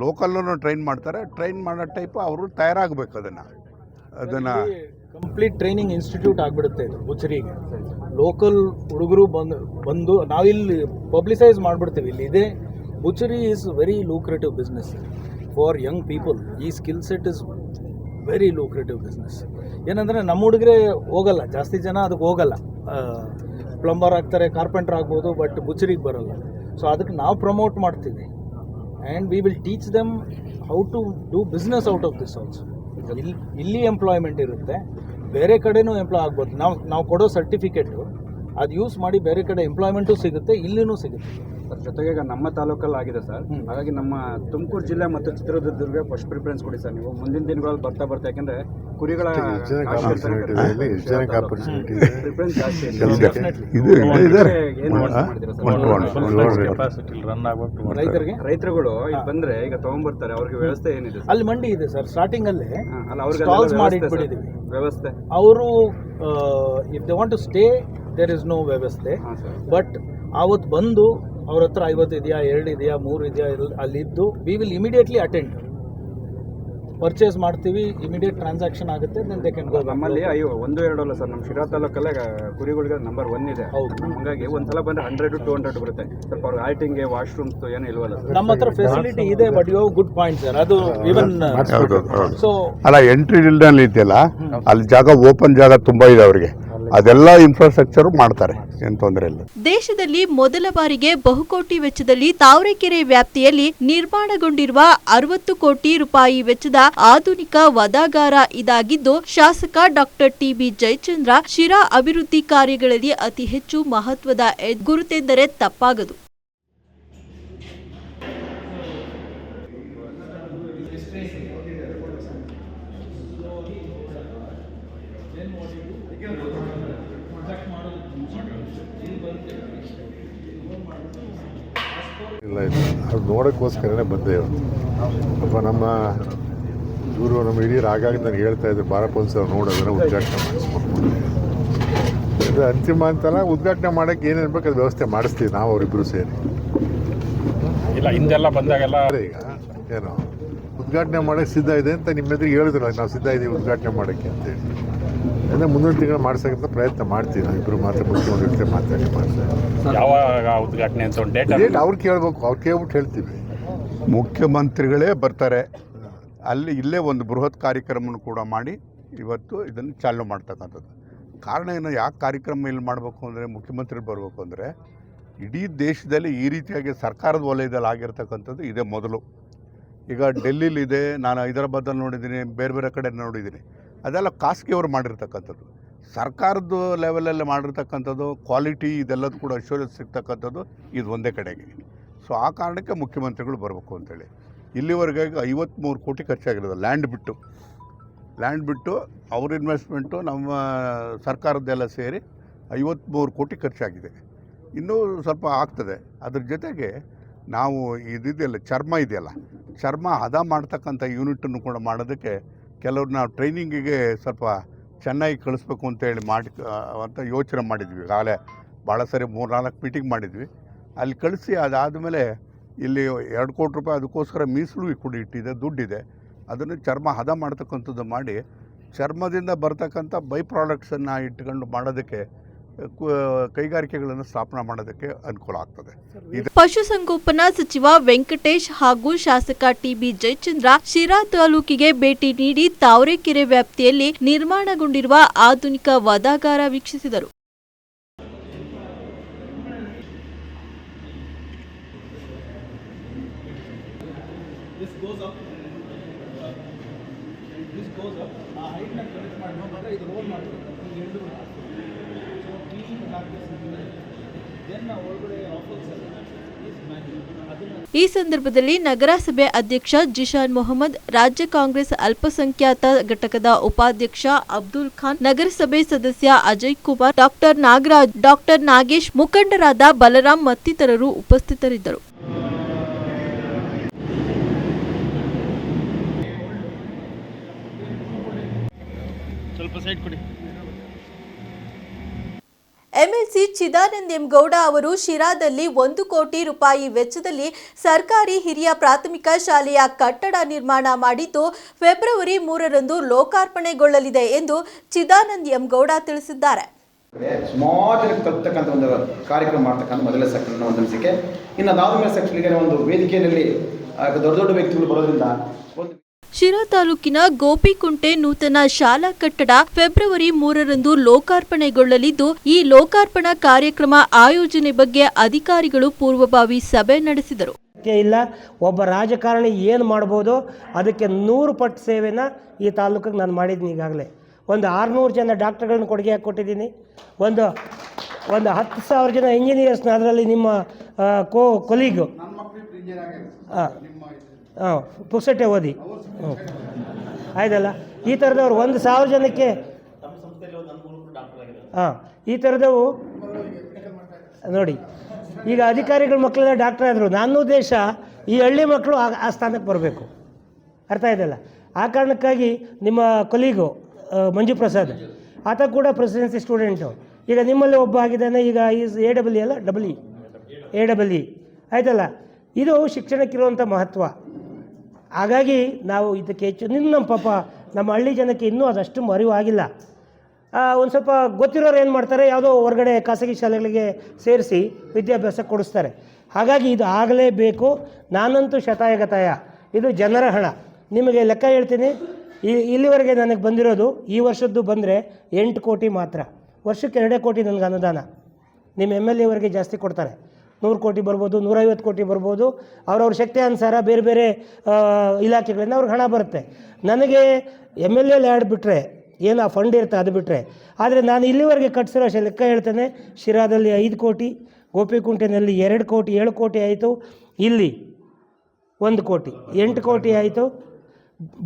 L: ಲೋಕಲ್ಲೂ ಟ್ರೈನ್ ಮಾಡ್ತಾರೆ, ಟ್ರೈನ್ ಮಾಡೋ ಟೈಪ್ ಅವರು ತಯಾರಾಗಬೇಕು. ಅದನ್ನು
K: ಕಂಪ್ಲೀಟ್ ಟ್ರೈನಿಂಗ್ ಇನ್ಸ್ಟಿಟ್ಯೂಟ್ ಆಗಿಬಿಡುತ್ತೆ ಇದು ಬುಚರಿಗೆ. ಲೋಕಲ್ ಹುಡುಗರು ಬಂದು ನಾವಿಲ್ಲಿ ಪಬ್ಲಿಸೈಸ್ ಮಾಡಿಬಿಡ್ತೀವಿ. ಇಲ್ಲಿ ಇದೆ butchery is very lucrative business for young people. ಈ skill set is very lucrative business. ಏನಂದರೆ ನಮ್ಮ ಹುಡುಗರೇ ಹೋಗಲ್ಲ, ಜಾಸ್ತಿ ಜನ ಅದಕ್ಕೆ ಹೋಗಲ್ಲ. ಪ್ಲಂಬರ್ ಆಗ್ತಾರೆ, ಕಾರ್ಪೆಂಟರ್ ಆಗ್ಬೋದು, ಬಟ್ ಬುಚರಿಗೆ ಬರೋಲ್ಲ. ಸೊ ಅದಕ್ಕೆ ನಾವು ಪ್ರಮೋಟ್ ಮಾಡ್ತೀವಿ and we will teach them how to do business out of this also. ಇಲ್ಲಿ ಎಂಪ್ಲಾಯ್ಮೆಂಟ್ ಇರುತ್ತೆ, ಬೇರೆ ಕಡೆನೂ ಎಂಪ್ಲಾಯ್ ಆಗ್ಬೋದು. ನಾವು ಕೊಡೋ ಸರ್ಟಿಫಿಕೇಟು ಅದು ಯೂಸ್ ಮಾಡಿ ಬೇರೆ ಕಡೆ ಎಂಪ್ಲಾಯ್ಮೆಂಟು ಸಿಗುತ್ತೆ, ಇಲ್ಲಿನೂ ಸಿಗುತ್ತೆ.
D: ಅದ್ರ ಜೊತೆಗೆ ಈಗ ನಮ್ಮ ತಾಲೂಕಲ್ಲಿ ಆಗಿದೆ ಸರ್, ಹಾಗಾಗಿ ನಮ್ಮ ತುಮಕೂರು ಜಿಲ್ಲೆ ಮತ್ತು ಚಿತ್ರದುರ್ಗಕ್ಕೆ ಫಸ್ಟ್ ಪ್ರಿಫರೆನ್ಸ್ ಕೊಡಿ ಸರ್ ನೀವು. ಮುಂದಿನ ದಿನಗಳಲ್ಲಿ ಬರ್ತಾ ಯಾಕೆಂದರೆ ಕುರಿಗಳ ಪ್ರಿಫರೆನ್ಸ್ ಜಾಸ್ತಿ ರೈತರುಗಳು ಬಂದ್ರೆ ಈಗ ತಗೊಂಡ್ಬರ್ತಾರೆ, ಅವ್ರಿಗೆ ವ್ಯವಸ್ಥೆ ಏನಿದೆ?
K: ಅಲ್ಲಿ ಮಂಡಿ ಇದೆ ಸರ್, ಸ್ಟಾರ್ಟಿಂಗ್ ಅಲ್ಲೇ
D: ಅವ್ರಿಗೆ
K: ಮಾಡಿಟ್ಬಿಟ್ಟಿದ್ದೀವಿ
D: ವ್ಯವಸ್ಥೆ.
K: ಅವರು if they want to stay there is no ವ್ಯವಸ್ಥೆ. ಬಟ್ ಆವತ್ತು ಬಂದು ಅವ್ರ ಹತ್ರ 50 ಇದೆಯಾ, 2 ಇದೆಯಾ, 3 ಇದೆಯಾ, ಅಲ್ಲಿದ್ದು we will immediately attend, purchase ಮಾಡ್ತೀವಿ, ಇಮಿಡಿಯೇಟ್ ಟ್ರಾನ್ಸಾಕ್ಷನ್ ಆಗುತ್ತೆ. Then they can go.
D: ನಮ್ಮಲ್ಲಿ 1-2 ಅಲ್ಲ ಸರ್, ನಮ್ಮ ಶಿರಾ ತಾಲೂಕಲ್ಲೇ ಕುರಿಗಳಿಗೆ ನಂಬರ್ 1 ಇದೆ. ಹೌದು, ಹಾಗಾಗಿ ಒಂದ್ಸಲ ಬಂದ್ರೆ 100-200 ಬರುತ್ತೆ. ಸ್ವಲ್ಪ ಅವ್ರಿಗೆ ಆಲ್ಟಿಂಗ್ಗೆ ವಾಶ್ರೂಮ್ಸ್ ಏನೂ ಇಲ್ವಲ್ಲ ಸರ್?
K: ನಮ್ಮ ಹತ್ರ ಫೆಸಿಲಿಟಿ ಇದೆ, but you have good point sir. ಅದು ಇವನ್ ಸೊ
L: ಅಲ್ಲ, ಎಂಟ್ರಿ ಇಲ್ದಲ್ಲಿ ಇದೆಯಲ್ಲ, ಅಲ್ಲಿ ಜಾಗ ಓಪನ್ ಜಾಗ ತುಂಬ ಇದೆ ಅವರಿಗೆ, ಅದೆಲ್ಲ ಇನ್ಫ್ರಾಸ್ಟ್ರಕ್ಚರ್ ಮಾಡ್ತಾರೆ, ಏನು ತೊಂದರೆ ಇಲ್ಲ.
A: ದೇಶದಲ್ಲಿ ಮೊದಲ ಬಾರಿಗೆ ಬಹುಕೋಟಿ ವೆಚ್ಚದಲ್ಲಿ ತಾವರೆಕೆರೆ ವ್ಯಾಪ್ತಿಯಲ್ಲಿ ನಿರ್ಮಾಣಗೊಂಡಿರುವ 60 ಕೋಟಿ ರೂಪಾಯಿ ವೆಚ್ಚದ ಆಧುನಿಕ ವದಾಗಾರ ಇದಾಗಿದ್ದು, ಶಾಸಕ ಡಾಕ್ಟರ್ ಟಿಬಿ ಜಯಚಂದ್ರ ಶಿರಾ ಅಭಿವೃದ್ಧಿ ಕಾರ್ಯಗಳಲ್ಲಿ ಅತಿ ಹೆಚ್ಚು ಮಹತ್ವದ ಗುರುತೆಂದರೆ ತಪ್ಪಾಗದು.
L: ಇಲ್ಲ, ಅದು ನೋಡೋಕ್ಕೋಸ್ಕರನೇ ಬಂದೆ ಇವತ್ತು. ನಮ್ಮ ಇವರು ನಮ್ಮ ಹಿರಿಯರು ಹಾಗಾಗಿ ನಾನು ಹೇಳ್ತಾ ಇದ್ದೆ ಭಾರತ ಉತ್ಸವ ನೋಡೋದನ್ನು ಉದ್ಘಾಟನೆ ಮಾಡಿಸ್ಕೊಂಡು ಇದು ಅಂತಿಮ ಅಂತಲ್ಲ, ಉದ್ಘಾಟನೆ ಮಾಡೋಕ್ಕೆ ಏನೇನು ಬೇಕು ಅದು ವ್ಯವಸ್ಥೆ ಮಾಡಿಸ್ತೀವಿ ನಾವು ಅವರಿಬ್ಬರು ಸೇರಿ.
H: ಇಲ್ಲ ಹಿಂದೆಲ್ಲ ಬಂದಾಗೆಲ್ಲ
L: ಈಗ ಏನು ಉದ್ಘಾಟನೆ ಮಾಡೋಕ್ಕೆ ಸಿದ್ಧ ಇದೆ ಅಂತ ನಿಮ್ಮ ಎದುರಿಗೆ ಹೇಳಿದ್ರು, ನಾವು ಸಿದ್ಧ ಇದ್ದೀವಿ ಉದ್ಘಾಟನೆ ಮಾಡೋಕ್ಕೆ ಅಂತೇಳಿ. ಅಂದರೆ ಮುಂದಿನ ತಿಂಗಳು ಮಾಡ್ಸೋಕ್ಕಂತ ಪ್ರಯತ್ನ ಮಾಡ್ತೀವಿ ನಾವು ಇಬ್ಬರು ಮಾತ್ರ ಮುಖ್ಯಮಂತ್ರಿ ಜೊತೆ ಮಾತಾಡಿ ಮಾಡ್ತೀವಿ.
H: ಯಾವಾಗ ಉದ್ಘಾಟನೆ ಅಂತ ಒಂದು ಡೇಟ್
L: ಅವ್ರು ಕೇಳಬೇಕು, ಅವ್ರು ಕೇಳ್ಬಿಟ್ಟು ಹೇಳ್ತೀವಿ. ಮುಖ್ಯಮಂತ್ರಿಗಳೇ ಬರ್ತಾರೆ ಅಲ್ಲಿ, ಇಲ್ಲೇ ಒಂದು ಬೃಹತ್ ಕಾರ್ಯಕ್ರಮವನ್ನು ಕೂಡ ಮಾಡಿ ಇವತ್ತು ಇದನ್ನು ಚಾಲನೆ ಮಾಡ್ತಕ್ಕಂಥದ್ದು. ಕಾರಣ ಏನು, ಯಾಕೆ ಕಾರ್ಯಕ್ರಮ ಇಲ್ಲಿ ಮಾಡಬೇಕು ಅಂದರೆ, ಮುಖ್ಯಮಂತ್ರಿ ಬರಬೇಕು ಅಂದರೆ ಇಡೀ ದೇಶದಲ್ಲಿ ಈ ರೀತಿಯಾಗಿ ಸರ್ಕಾರದ ವಲಯದಲ್ಲಿ ಆಗಿರ್ತಕ್ಕಂಥದ್ದು ಇದೇ ಮೊದಲು. ಈಗ ಡೆಲ್ಲಿಲಿದೆ, ನಾನು ಹೈದರಾಬಾದಲ್ಲಿ ನೋಡಿದ್ದೀನಿ, ಬೇರೆ ಬೇರೆ ಕಡೆ ನೋಡಿದ್ದೀನಿ. ಅದೆಲ್ಲ ಖಾಸಗಿಯವರು ಮಾಡಿರ್ತಕ್ಕಂಥದ್ದು. ಸರ್ಕಾರದ ಲೆವೆಲಲ್ಲಿ ಮಾಡಿರ್ತಕ್ಕಂಥದ್ದು ಕ್ವಾಲಿಟಿ ಇದೆಲ್ಲದೂ ಕೂಡ ಅಶ್ಯೂರೆನ್ಸ್ ಸಿಗ್ತಕ್ಕಂಥದ್ದು ಇದು ಒಂದೇ ಕಡೆಗೆ. ಸೊ ಆ ಕಾರಣಕ್ಕೆ ಮುಖ್ಯಮಂತ್ರಿಗಳು ಬರಬೇಕು ಅಂತೇಳಿ. ಇಲ್ಲಿವರೆಗೆ 53 ಕೋಟಿ ಖರ್ಚಾಗಿರೋದು ಲ್ಯಾಂಡ್ ಬಿಟ್ಟು ಅವ್ರ ಇನ್ವೆಸ್ಟ್ಮೆಂಟು ನಮ್ಮ ಸರ್ಕಾರದ್ದೆಲ್ಲ ಸೇರಿ 53 ಕೋಟಿ ಖರ್ಚಾಗಿದೆ. ಇನ್ನೂ ಸ್ವಲ್ಪ ಆಗ್ತದೆ. ಅದ್ರ ಜೊತೆಗೆ ನಾವು ಇದೆಯಲ್ಲ ಚರ್ಮ ಹದ ಮಾಡ್ತಕ್ಕಂಥ ಯೂನಿಟನ್ನು ಕೂಡ ಮಾಡೋದಕ್ಕೆ ಕೆಲವ್ರು ನಾವು ಟ್ರೈನಿಂಗಿಗೆ ಸ್ವಲ್ಪ ಚೆನ್ನಾಗಿ ಕಳಿಸ್ಬೇಕು ಅಂತೇಳಿ ಅಂತ ಯೋಚನೆ ಮಾಡಿದ್ವಿ. ಈಗಾಗಲೇ ಭಾಳ ಸರಿ 3-4 ಮೀಟಿಂಗ್ ಮಾಡಿದ್ವಿ. ಅಲ್ಲಿ ಕಳಿಸಿ ಅದಾದಮೇಲೆ ಇಲ್ಲಿ 2 ಕೋಟಿ ರೂಪಾಯಿ ಅದಕ್ಕೋಸ್ಕರ ಮೀಸಲು ಕೂಡ ಇಟ್ಟಿದೆ, ದುಡ್ಡಿದೆ. ಅದನ್ನು ಚರ್ಮ ಹದ ಮಾಡ್ತಕ್ಕಂಥದ್ದು ಮಾಡಿ ಚರ್ಮದಿಂದ ಬರ್ತಕ್ಕಂಥ ಬೈ ಪ್ರಾಡಕ್ಟ್ಸನ್ನು ಇಟ್ಕೊಂಡು ಮಾಡೋದಕ್ಕೆ ಕೈಗಾರಿಕೆಗಳನ್ನು ಸ್ಥಾಪನೆ ಮಾಡೋದಕ್ಕೆ ಅನುಕೂಲ ಆಗ್ತದೆ.
A: ಪಶುಸಂಗೋಪನಾ ಸಚಿವ ವೆಂಕಟೇಶ್ ಹಾಗೂ ಶಾಸಕ ಟಿಬಿ ಜಯಚಂದ್ರ ಶಿರಾ ತಾಲೂಕಿಗೆ ಭೇಟಿ ನೀಡಿ ತಾವರೆಕೆರೆ ವ್ಯಾಪ್ತಿಯಲ್ಲಿ ನಿರ್ಮಾಣಗೊಂಡಿರುವ ಆಧುನಿಕ ವಧಾಗಾರ ವೀಕ್ಷಿಸಿದರು. ಈ ಸಂದರ್ಭದಲ್ಲಿ ನಗರಸಭೆ ಅಧ್ಯಕ್ಷ ಜಿಶಾನ್ ಮೊಹಮ್ಮದ್, ರಾಜ್ಯ ಕಾಂಗ್ರೆಸ್ ಅಲ್ಪಸಂಖ್ಯಾತ ಘಟಕದ ಉಪಾಧ್ಯಕ್ಷ ಅಬ್ದುಲ್ ಖಾನ್, ನಗರಸಭೆ ಸದಸ್ಯ ಅಜಯ್ ಕುಮಾರ್, ಡಾಕ್ಟರ್ ನಾಗರಾಜ್, ಡಾಕ್ಟರ್ ನಾಗೇಶ್, ಮುಖಂಡರಾದ ಬಲರಾಮ್ ಮತ್ತಿತರರು ಉಪಸ್ಥಿತರಿದ್ದರು. ಎಂಎಲ್ಸಿ ಚಿದಾನಂದ ಎಂ ಗೌಡ ಅವರು ಶಿರಾದಲ್ಲಿ 1 ಕೋಟಿ ರೂಪಾಯಿ ವೆಚ್ಚದಲ್ಲಿ ಸರ್ಕಾರಿ ಹಿರಿಯ ಪ್ರಾಥಮಿಕ ಶಾಲೆಯ ಕಟ್ಟಡ ನಿರ್ಮಾಣ ಮಾಡಿದ್ದು ಫೆಬ್ರವರಿ 3ರಂದು ಲೋಕಾರ್ಪಣೆಗೊಳ್ಳಲಿದೆ ಎಂದು ಚಿದಾನಂದ ಎಂ ಗೌಡ ತಿಳಿಸಿದ್ದಾರೆ.
M: ಸುಮಾರು ಜನಕ್ಕೆ ತಲುಪತಕ್ಕಂಥ ಒಂದು ಕಾರ್ಯಕ್ರಮ ಮಾಡ್ತಕ್ಕಂಥ ಮೊದಲನೇ ಸೆಕ್ಷನ್ ಹೊಂದಿಸಿಕೆ. ಇನ್ನು ಅದಾದ ಮೇಲೆ ಸೆಕ್ಷನ್ಗೆ ಒಂದು ವೇದಿಕೆಯಲ್ಲಿ ದೊಡ್ಡ ವ್ಯಕ್ತಿಗಳು ಬರೋದ್ರಿಂದ
A: ಶಿರಾ ತಾಲೂಕಿನ ಗೋಪಿಕುಂಟೆ ನೂತನ ಶಾಲಾ ಕಟ್ಟಡ ಫೆಬ್ರವರಿ 3ರಂದು ಲೋಕಾರ್ಪಣೆಗೊಳ್ಳಲಿದ್ದು, ಈ ಲೋಕಾರ್ಪಣಾ ಕಾರ್ಯಕ್ರಮ ಆಯೋಜನೆ ಬಗ್ಗೆ ಅಧಿಕಾರಿಗಳು ಪೂರ್ವಭಾವಿ ಸಭೆ ನಡೆಸಿದರು.
N: ಇಲ್ಲ, ಒಬ್ಬ ರಾಜಕಾರಣಿ ಏನು ಮಾಡ್ಬೋದು ಅದಕ್ಕೆ 100 ಪಟ್ಟು ಸೇವೆನ ಈ ತಾಲೂಕಿಗೆ ನಾನು ಮಾಡಿದ್ದೀನಿ. ಈಗಾಗಲೇ ಒಂದು 600 ಜನ ಡಾಕ್ಟರ್ಗಳನ್ನ ಕೊಡುಗೆ ಕೊಟ್ಟಿದ್ದೀನಿ. ಒಂದು 10,000 ಜನ ಇಂಜಿನಿಯರ್ಸ್ನ, ಅದರಲ್ಲಿ ನಿಮ್ಮ ಕೊಲೀಗು ಪುಕ್ಸಟ್ಟೆ ಓದಿ ಆಯ್ತಲ್ಲ, ಈ ಥರದವ್ರು 1,000 ಜನಕ್ಕೆ ಈ ಥರದವು ನೋಡಿ. ಈಗ ಅಧಿಕಾರಿಗಳ ಮಕ್ಕಳೆಲ್ಲ ಡಾಕ್ಟರ್ ಆದರು. ನನ್ನ ಉದ್ದೇಶ ಈ ಹಳ್ಳಿ ಮಕ್ಕಳು ಆ ಸ್ಥಾನಕ್ಕೆ ಬರಬೇಕು. ಅರ್ಥ ಇದೆಯಲ್ಲ. ಆ ಕಾರಣಕ್ಕಾಗಿ ನಿಮ್ಮ ಕೊಲೀಗು ಮಂಜು ಪ್ರಸಾದ್, ಆತ ಕೂಡ ಪ್ರೆಸಿಡೆನ್ಸಿ ಸ್ಟೂಡೆಂಟು. ಈಗ ನಿಮ್ಮಲ್ಲಿ ಒಬ್ಬ ಆಗಿದ್ದಾನೆ. ಈಗ ಈಸ್ AEE ಅಲ್ಲ, AEE ಆಯ್ತಲ್ಲ. ಇದು ಶಿಕ್ಷಣಕ್ಕಿರುವಂಥ ಮಹತ್ವ. ಹಾಗಾಗಿ ನಾವು ಇದಕ್ಕೆ ಹೆಚ್ಚು ನಮ್ಮ ಪಾಪ ನಮ್ಮ ಹಳ್ಳಿ ಜನಕ್ಕೆ ಇನ್ನೂ ಅದಷ್ಟು ಅರಿವು ಆಗಿಲ್ಲ. ಒಂದು ಸ್ವಲ್ಪ ಗೊತ್ತಿರೋರು ಏನು ಮಾಡ್ತಾರೆ, ಯಾವುದೋ ಹೊರಗಡೆ ಖಾಸಗಿ ಶಾಲೆಗಳಿಗೆ ಸೇರಿಸಿ ವಿದ್ಯಾಭ್ಯಾಸ ಕೊಡಿಸ್ತಾರೆ. ಹಾಗಾಗಿ ಇದು ಆಗಲೇಬೇಕು. ನಾನಂತೂ ಶತಾಯಗತಾಯ, ಇದು ಜನರ ಹಣ. ನಿಮಗೆ ಲೆಕ್ಕ ಹೇಳ್ತೀನಿ. ಇಲ್ಲಿವರೆಗೆ ನನಗೆ ಬಂದಿರೋದು, ಈ ವರ್ಷದ್ದು ಬಂದರೆ 8 ಕೋಟಿ ಮಾತ್ರ. ವರ್ಷಕ್ಕೆ 2 ಕೋಟಿ ನನಗೆ ಅನುದಾನ. ನಿಮ್ಮ MLA ಅವರಿಗೆ ಜಾಸ್ತಿ ಕೊಡ್ತಾರೆ. 100 ಕೋಟಿ ಬರ್ಬೋದು, 150 ಕೋಟಿ ಬರ್ಬೋದು. ಅವ್ರವ್ರ ಶಕ್ತಿ ಅನುಸಾರ ಬೇರೆ ಬೇರೆ ಇಲಾಖೆಗಳಿಂದ ಅವ್ರಿಗೆ ಹಣ ಬರುತ್ತೆ. ನನಗೆ MLA ಲ್ಯಾಂಡ್ ಬಿಟ್ಟರೆ ಏನು ಆ ಫಂಡ್ ಇರುತ್ತೆ ಅದು ಬಿಟ್ಟರೆ. ಆದರೆ ನಾನು ಇಲ್ಲಿವರೆಗೆ ಕಟ್ಸಿರೋ ಲೆಕ್ಕ ಹೇಳ್ತೇನೆ. ಶಿರಾದಲ್ಲಿ 5 ಕೋಟಿ, ಗೋಪಿಕುಂಟೆನಲ್ಲಿ 2 ಕೋಟಿ, 7 ಕೋಟಿ ಆಯಿತು. ಇಲ್ಲಿ 1 ಕೋಟಿ, 8 ಕೋಟಿ ಆಯಿತು.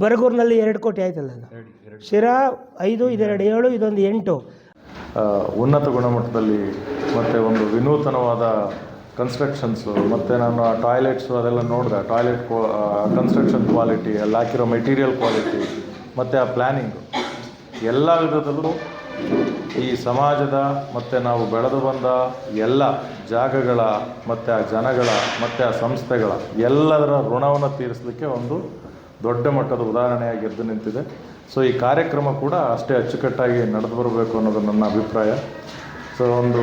N: ಬರಗೂರಿನಲ್ಲಿ 2 ಕೋಟಿ ಆಯ್ತಲ್ಲ. ಶಿರಾ 5, ಇದೆರಡು 7, ಇದೊಂದು 8.
O: ಉನ್ನತ ಗುಣಮಟ್ಟದಲ್ಲಿ ಮತ್ತು ಒಂದು ವಿನೂತನವಾದ ಕನ್ಸ್ಟ್ರಕ್ಷನ್ಸು ಮತ್ತು ನಾನು ಆ ಟಾಯ್ಲೆಟ್ಸು ಅದೆಲ್ಲ ನೋಡಿದೆ. ಟಾಯ್ಲೆಟ್ ಕನ್ಸ್ಟ್ರಕ್ಷನ್ ಕ್ವಾಲಿಟಿ, ಅಲ್ಲಿ ಹಾಕಿರೋ ಮೆಟೀರಿಯಲ್ ಕ್ವಾಲಿಟಿ ಮತ್ತು ಆ ಪ್ಲ್ಯಾನಿಂಗು ಎಲ್ಲ ವಿಧದಲ್ಲೂ ಈ ಸಮಾಜದ ಮತ್ತು ನಾವು ಬೆಳೆದು ಬಂದ ಎಲ್ಲ ಜಾಗಗಳ ಮತ್ತು ಆ ಜನಗಳ ಮತ್ತು ಆ ಸಂಸ್ಥೆಗಳ ಎಲ್ಲದರ ಋಣವನ್ನು ತೀರಿಸಲಿಕ್ಕೆ ಒಂದು ದೊಡ್ಡ ಮಟ್ಟದ ಉದಾಹರಣೆಯಾಗಿ ಎದ್ದು ನಿಂತಿದೆ. ಸೊ ಈ ಕಾರ್ಯಕ್ರಮ ಕೂಡ ಅಷ್ಟೇ ಅಚ್ಚುಕಟ್ಟಾಗಿ ನಡೆದು ಬರಬೇಕು ಅನ್ನೋದು ನನ್ನ ಅಭಿಪ್ರಾಯ. ಸೊ ಒಂದು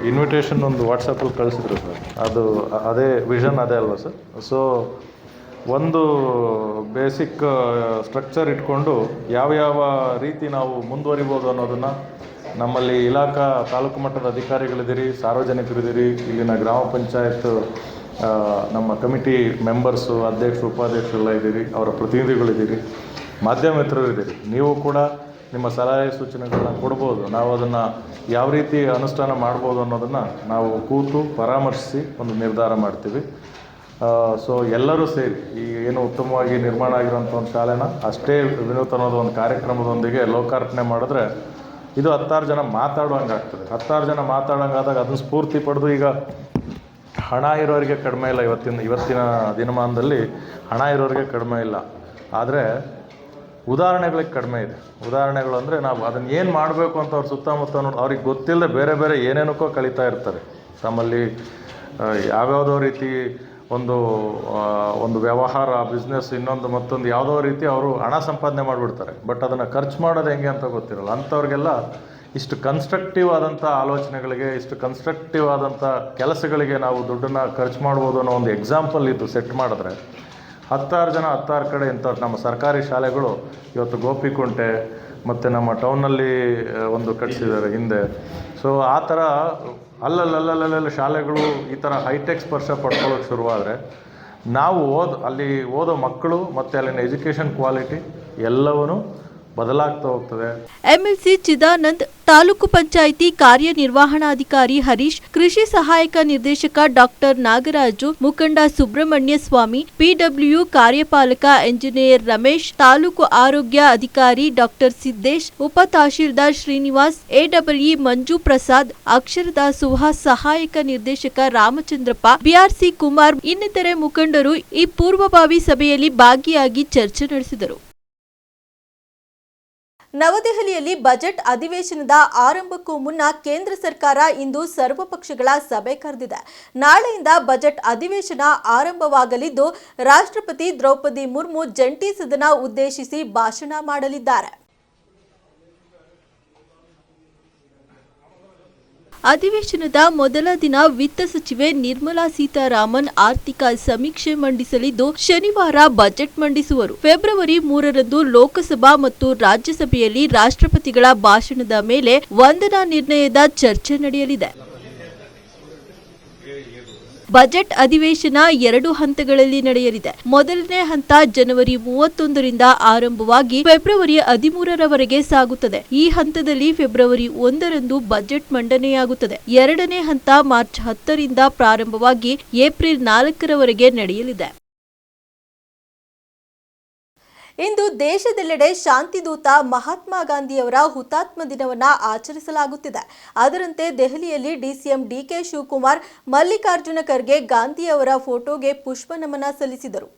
O: ಇನ್ವಿಟೇಷನ್ ಒಂದು ವಾಟ್ಸಪ್ಪಲ್ಲಿ ಕಳಿಸಿದ್ರು ಸರ್, ಅದು ಅದೇ ವಿಷನ್ ಅದೇ ಅಲ್ವಾ ಸರ್? ಸೊ ಒಂದು ಬೇಸಿಕ್ ಸ್ಟ್ರಕ್ಚರ್ ಇಟ್ಕೊಂಡು ಯಾವ್ಯಾವ ರೀತಿ ನಾವು ಮುಂದುವರಿಬೋದು ಅನ್ನೋದನ್ನು ನಮ್ಮಲ್ಲಿ ಇಲಾಖಾ ತಾಲೂಕು ಮಟ್ಟದ ಅಧಿಕಾರಿಗಳಿದ್ದೀರಿ, ಸಾರ್ವಜನಿಕರಿದ್ದೀರಿ, ಇಲ್ಲಿನ ಗ್ರಾಮ ಪಂಚಾಯತ್ ನಮ್ಮ ಕಮಿಟಿ ಮೆಂಬರ್ಸು, ಅಧ್ಯಕ್ಷರು, ಉಪಾಧ್ಯಕ್ಷರೆಲ್ಲ ಇದ್ದೀರಿ, ಅವರ ಪ್ರತಿನಿಧಿಗಳಿದ್ದೀರಿ, ಮಾಧ್ಯಮ ಮಿತ್ರರು ಇದ್ದೀರಿ. ನೀವು ಕೂಡ ನಿಮ್ಮ ಸಲಹೆ ಸೂಚನೆಗಳನ್ನ ಕೊಡ್ಬೋದು. ನಾವು ಅದನ್ನು ಯಾವ ರೀತಿ ಅನುಷ್ಠಾನ ಮಾಡ್ಬೋದು ಅನ್ನೋದನ್ನು ನಾವು ಕೂತು ಪರಾಮರ್ಶಿಸಿ ಒಂದು ನಿರ್ಧಾರ ಮಾಡ್ತೀವಿ. ಸೊ ಎಲ್ಲರೂ ಸೇರಿ ಈ ಏನು ಉತ್ತಮವಾಗಿ ನಿರ್ಮಾಣ ಆಗಿರೋಂಥ ಒಂದು ಶಾಲೆನ ಅಷ್ಟೇ ವಿನೂತನವಾದ ಒಂದು ಕಾರ್ಯಕ್ರಮದೊಂದಿಗೆ ಲೋಕಾರ್ಪಣೆ ಮಾಡಿದ್ರೆ ಇದು 10 ಜನ ಮಾತಾಡುವಂಗೆ ಆಗ್ತದೆ. 10 ಜನ ಮಾತಾಡೋಂಗಾದಾಗ ಅದನ್ನು ಸ್ಫೂರ್ತಿ ಪಡೆದು, ಈಗ ಹಣ ಇರೋರಿಗೆ ಕಡಿಮೆ ಇಲ್ಲ, ಇವತ್ತಿನ ದಿನಮಾನದಲ್ಲಿ ಹಣ ಇರೋರಿಗೆ ಕಡಿಮೆ ಇಲ್ಲ, ಆದರೆ ಉದಾಹರಣೆಗಳಿಗೆ ಕಡಿಮೆ ಇದೆ. ಉದಾಹರಣೆಗಳು ಅಂದರೆ ನಾವು ಅದನ್ನು ಏನು ಮಾಡಬೇಕು ಅಂತ ಅವ್ರ ಸುತ್ತಮುತ್ತ ನೋಡಿ ಅವ್ರಿಗೆ ಗೊತ್ತಿಲ್ಲದೆ ಬೇರೆ ಬೇರೆ ಏನೇನಕ್ಕೋ ಕಳೀತಾ ಇರ್ತಾರೆ. ತಮ್ಮಲ್ಲಿ ಯಾವ್ಯಾವುದೋ ರೀತಿ ಒಂದು ವ್ಯವಹಾರ, ಬಿಸ್ನೆಸ್, ಇನ್ನೊಂದು ಮತ್ತೊಂದು ಯಾವುದೋ ರೀತಿ ಅವರು ಹಣ ಸಂಪಾದನೆ ಮಾಡಿಬಿಡ್ತಾರೆ. ಬಟ್ ಅದನ್ನು ಖರ್ಚು ಮಾಡೋದು ಹೆಂಗೆ ಅಂತ ಗೊತ್ತಿರಲ್ಲ. ಅಂಥವ್ರಿಗೆಲ್ಲ ಇಷ್ಟು ಕನ್ಸ್ಟ್ರಕ್ಟಿವ್ ಆದಂಥ ಆಲೋಚನೆಗಳಿಗೆ, ಇಷ್ಟು ಕನ್ಸ್ಟ್ರಕ್ಟಿವ್ ಆದಂಥ ಕೆಲಸಗಳಿಗೆ ನಾವು ದುಡ್ಡನ್ನು ಖರ್ಚು ಮಾಡ್ಬೋದು ಅನ್ನೋ ಒಂದು ಎಕ್ಸಾಂಪಲ್ ಇದು ಸೆಟ್ ಮಾಡಿದ್ರೆ 10 ಜನ 10 ಕಡೆ ಇಂಥವ್ರು ನಮ್ಮ ಸರ್ಕಾರಿ ಶಾಲೆಗಳು ಇವತ್ತು ಗೋಪಿಕುಂಟೆ ಮತ್ತು ನಮ್ಮ ಟೌನಲ್ಲಿ ಒಂದು ಕಟ್ಟಿಸಿದ್ದಾರೆ ಹಿಂದೆ. ಸೊ ಆ ಥರ ಅಲ್ಲಲ್ಲಲ್ಲಲ್ಲ ಶಾಲೆಗಳು ಈ ಥರ ಹೈಟೆಕ್ ಸ್ಪರ್ಶ ಪಡ್ಕೊಳ್ಳೋಕೆ ಶುರುವಾದರೆ ನಾವು ಅಲ್ಲಿ ಓದೋ ಮಕ್ಕಳು ಮತ್ತು ಅಲ್ಲಿನ ಎಜುಕೇಷನ್ ಕ್ವಾಲಿಟಿ ಎಲ್ಲವೂ ಬದಲಾಗ್ತಾ ಹೋಗ್ತದೆ.
A: ಎಂಎಲ್ಸಿ ಚಿದಾನಂದ್, ತಾಲೂಕು ಪಂಚಾಯಿತಿ ಕಾರ್ಯನಿರ್ವಹಣಾಧಿಕಾರಿ ಹರೀಶ್, ಕೃಷಿ ಸಹಾಯಕ ನಿರ್ದೇಶಕ ಡಾಕ್ಟರ್ ನಾಗರಾಜು, ಮುಖಂಡ ಸುಬ್ರಹ್ಮಣ್ಯ ಸ್ವಾಮಿ, ಪಿಡಬ್ಲ್ಯೂ ಕಾರ್ಯಪಾಲಕ ಎಂಜಿನಿಯರ್ ರಮೇಶ್, ತಾಲೂಕು ಆರೋಗ್ಯ ಅಧಿಕಾರಿ ಡಾಕ್ಟರ್ ಸಿದ್ದೇಶ್, ಉಪ ತಹಶೀಲ್ದಾರ್ ಶ್ರೀನಿವಾಸ್, ಎಡಬ್ಲ್ಯೂ ಮಂಜು ಪ್ರಸಾದ್, ಅಕ್ಷರದ ಸುಹಾಸ್, ಸಹಾಯಕ ನಿರ್ದೇಶಕ ರಾಮಚಂದ್ರಪ್ಪ, ಬಿಆರ್ಸಿ ಕುಮಾರ್ ಇನ್ನಿತರೆ ಮುಖಂಡರು ಈ ಪೂರ್ವಭಾವಿ ಸಭೆಯಲ್ಲಿ ಭಾಗಿಯಾಗಿ ಚರ್ಚೆ ನಡೆಸಿದರು. ನವದೆಹಲಿಯಲ್ಲಿ ಬಜೆಟ್ ಅಧಿವೇಶನದ ಆರಂಭಕ್ಕೂ ಮುನ್ನ ಕೇಂದ್ರ ಸರ್ಕಾರ ಇಂದು ಸರ್ವಪಕ್ಷಗಳ ಸಭೆ ಕರೆದಿದೆ. ನಾಳೆಯಿಂದ ಬಜೆಟ್ ಅಧಿವೇಶನ ಆರಂಭವಾಗಲಿದ್ದು, ರಾಷ್ಟ್ರಪತಿ ದ್ರೌಪದಿ ಮುರ್ಮು ಜಂಟಿ ಸದನ ಉದ್ದೇಶಿಸಿ ಭಾಷಣ ಮಾಡಲಿದ್ದಾರೆ. ಅಧಿವೇಶನದ ಮೊದಲ ದಿನ ವಿತ್ತ ಸಚಿವೆ ನಿರ್ಮಲಾ ಸೀತಾರಾಮನ್ ಆರ್ಥಿಕ ಸಮೀಕ್ಷೆ ಮಂಡಿಸಲಿದ್ದು, ಶನಿವಾರ ಬಜೆಟ್ ಮಂಡಿಸುವರು. ಫೆಬ್ರವರಿ 3ರಂದು ಲೋಕಸಭಾ ಮತ್ತು ರಾಜ್ಯಸಭೆಯಲ್ಲಿ ರಾಷ್ಟ್ರಪತಿಗಳ ಭಾಷಣದ ಮೇಲೆ ವಂದನಾ ನಿರ್ಣಯದ ಚರ್ಚೆ ನಡೆಯಲಿದೆ. ಬಜೆಟ್ ಅಧಿವೇಶನ 2 ಹಂತಗಳಲ್ಲಿ ನಡೆಯಲಿದೆ. ಮೊದಲನೇ ಹಂತ ಜನವರಿ 31ರಿಂದ ಆರಂಭವಾಗಿ ಫೆಬ್ರವರಿ 13ರವರೆಗೆ ಸಾಗುತ್ತದೆ. ಈ ಹಂತದಲ್ಲಿ ಫೆಬ್ರವರಿ 1ರಂದು ಬಜೆಟ್ ಮಂಡನೆಯಾಗುತ್ತದೆ. ಎರಡನೇ ಹಂತ ಮಾರ್ಚ್ 10ರಿಂದ ಪ್ರಾರಂಭವಾಗಿ ಏಪ್ರಿಲ್ 4ರವರೆಗೆ ನಡೆಯಲಿದೆ. ಇಂದು ದೇಶದೆಲ್ಲೆಡೆ ಶಾಂತಿದೂತ ಮಹಾತ್ಮ ಗಾಂಧಿಯವರ ಹುತಾತ್ಮ ದಿನವನ್ನು ಆಚರಿಸಲಾಗುತ್ತಿದೆ. ಅದರಂತೆ ದೆಹಲಿಯಲ್ಲಿ ಡಿಸಿಎಂ ಡಿಕೆ ಶಿವಕುಮಾರ್ ಮಲ್ಲಿಕಾರ್ಜುನ ಖರ್ಗೆ ಗಾಂಧಿಯವರ ಫೋಟೋಗೆ ಪುಷ್ಪ ನಮನ ಸಲ್ಲಿಸಿದರು.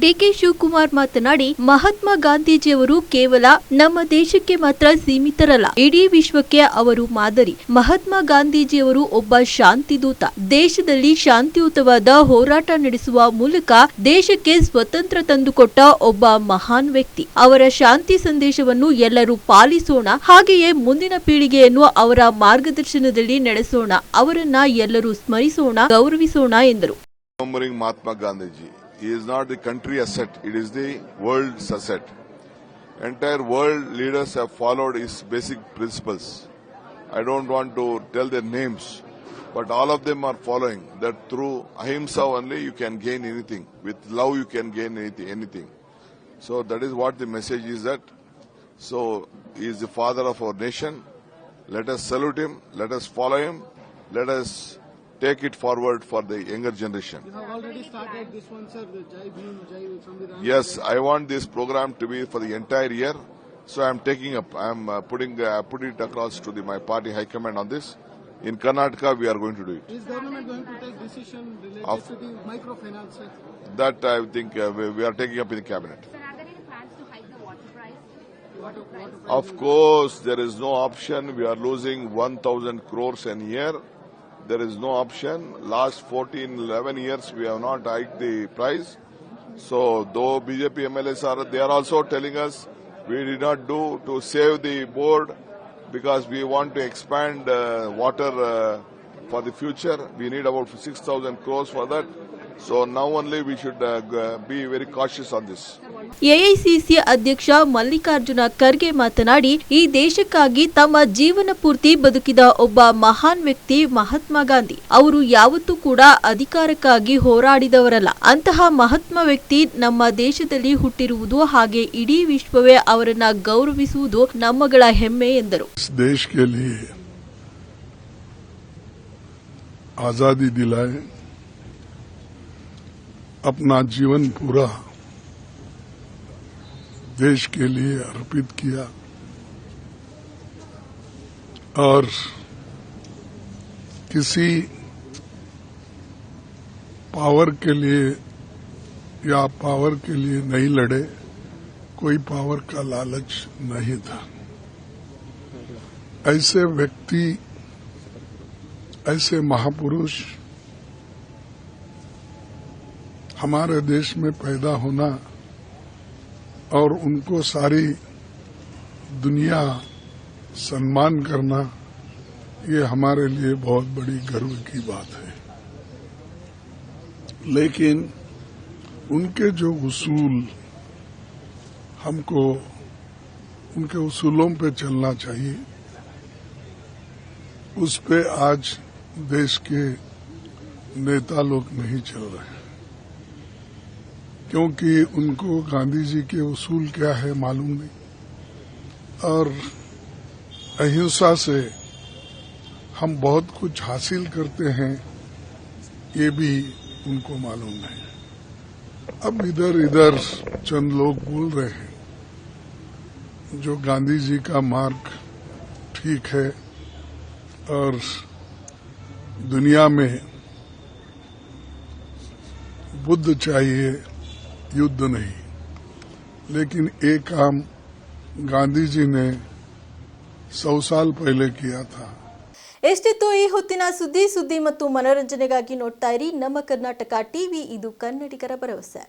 A: ಡಿಕೆ ಶಿವಕುಮಾರ್ ಮಾತನಾಡಿ, ಮಹಾತ್ಮ ಗಾಂಧೀಜಿಯವರು ಕೇವಲ ನಮ್ಮ ದೇಶಕ್ಕೆ ಮಾತ್ರ ಸೀಮಿತರಲ್ಲ, ಇಡೀ ವಿಶ್ವಕ್ಕೆ ಅವರು ಮಾದರಿ. ಮಹಾತ್ಮ ಗಾಂಧೀಜಿಯವರು ಒಬ್ಬ ಶಾಂತಿದೂತ. ದೇಶದಲ್ಲಿ ಶಾಂತಿಯುತವಾದ ಹೋರಾಟ ನಡೆಸುವ ಮೂಲಕ ದೇಶಕ್ಕೆ ಸ್ವತಂತ್ರ ತಂದುಕೊಟ್ಟ ಒಬ್ಬ ಮಹಾನ್ ವ್ಯಕ್ತಿ. ಅವರ ಶಾಂತಿ ಸಂದೇಶವನ್ನು ಎಲ್ಲರೂ ಪಾಲಿಸೋಣ, ಹಾಗೆಯೇ ಮುಂದಿನ ಪೀಳಿಗೆಯನ್ನು ಅವರ ಮಾರ್ಗದರ್ಶನದಲ್ಲಿ ನಡೆಸೋಣ, ಅವರನ್ನ ಎಲ್ಲರೂ ಸ್ಮರಿಸೋಣ, ಗೌರವಿಸೋಣ ಎಂದರು.
P: Mahatma Gandhiji He is not the country asset, it is the world's asset. Entire world leaders have followed his basic principles. I don't want to tell their names, but all of them are following that through ahimsa only you can gain anything. With love you can gain anything. So that is what the message is that. So he is the father of our nation. Let us salute him, let us follow him, let us take it forward for the younger generation.
K: You have already started this one, sir, the Jai Bhim, Jai Samvidhan.
P: Yes, I want this program to be for the entire year, so I am taking up. I am putting it across to my party high command on this. In Karnataka, we are going to do it.
K: Is government going to take decision related
P: Of-
K: to the microfinance, sir?
P: That I think we are taking up in the cabinet.
Q: Sir, are there any plans to hike the water price?
K: Water price.
P: Of course, there is no option. We are losing 1,000 crores a year. There is no option. Last 11 years, we have not hiked the price. So, though BJP MLAs they are also telling us we did not do to save the board because we want to expand water for the future. We need about 6,000 crores for that. So now only we should be very cautious on this.
A: AICC ಅಧ್ಯಕ್ಷ ಮಲ್ಲಿಕಾರ್ಜುನ ಖರ್ಗೆ ಮಾತನಾಡಿ, ಈ ದೇಶಕ್ಕಾಗಿ ತಮ್ಮ ಜೀವನ ಪೂರ್ತಿ ಬದುಕಿದ ಒಬ್ಬ ಮಹಾನ್ ವ್ಯಕ್ತಿ ಮಹಾತ್ಮ ಗಾಂಧಿ. ಅವರು ಯಾವತ್ತೂ ಕೂಡ ಅಧಿಕಾರಕ್ಕಾಗಿ ಹೋರಾಡಿದವರಲ್ಲ. ಅಂತಹ ಮಹಾತ್ಮ ವ್ಯಕ್ತಿ ನಮ್ಮ ದೇಶದಲ್ಲಿ ಹುಟ್ಟಿರುವುದು ಹಾಗೆ ಇಡೀ ವಿಶ್ವವೇ ಅವರನ್ನ ಗೌರವಿಸುವುದು ನಮ್ಮಗಳ ಹೆಮ್ಮೆ ಎಂದರು.
L: देश के लिए आजादी दिलाए, अपना जीवन पूरा देश के लिए अर्पित किया और किसी पावर के लिए या पावर के लिए नहीं लड़े, कोई पावर का लालच नहीं था. ऐसे व्यक्ति, ऐसे महापुरुष हमारे देश में पैदा होना और उनको सारी दुनिया सम्मान करना, ये हमारे लिए बहुत बड़ी गर्व की बात है. लेकिन उनके जो उसूल, हमको उनके उसूलों पे चलना चाहिए. उस पे आज देश के नेता लोग नहीं चल रहे, क्योंकि उनको गांधी जी के उसूल क्या है मालूम नहीं और अहिंसा से हम बहुत कुछ हासिल करते हैं ये भी उनको मालूम नहीं. अब इधर इधर चंद लोग बोल रहे हैं जो गांधी जी का मार्ग ठीक है और दुनिया में बुद्ध चाहिए, युद्ध नहीं. लेकिन एक काम गांधी जी ने 100 साल पहले किया था.
A: ಎಷ್ಟಿತ್ತು ಈ ಹೊತ್ತಿನ ಸುದ್ದಿ ಮತ್ತು ಮನೋರಂಜನೆಗಾಗಿ ನೋಡ್ತಾ ಇರಿ ನಮ್ಮ ಕರ್ನಾಟಕ ಟಿವಿ, ಇದು ಕನ್ನಡಿಗರ ಭರವಸೆ.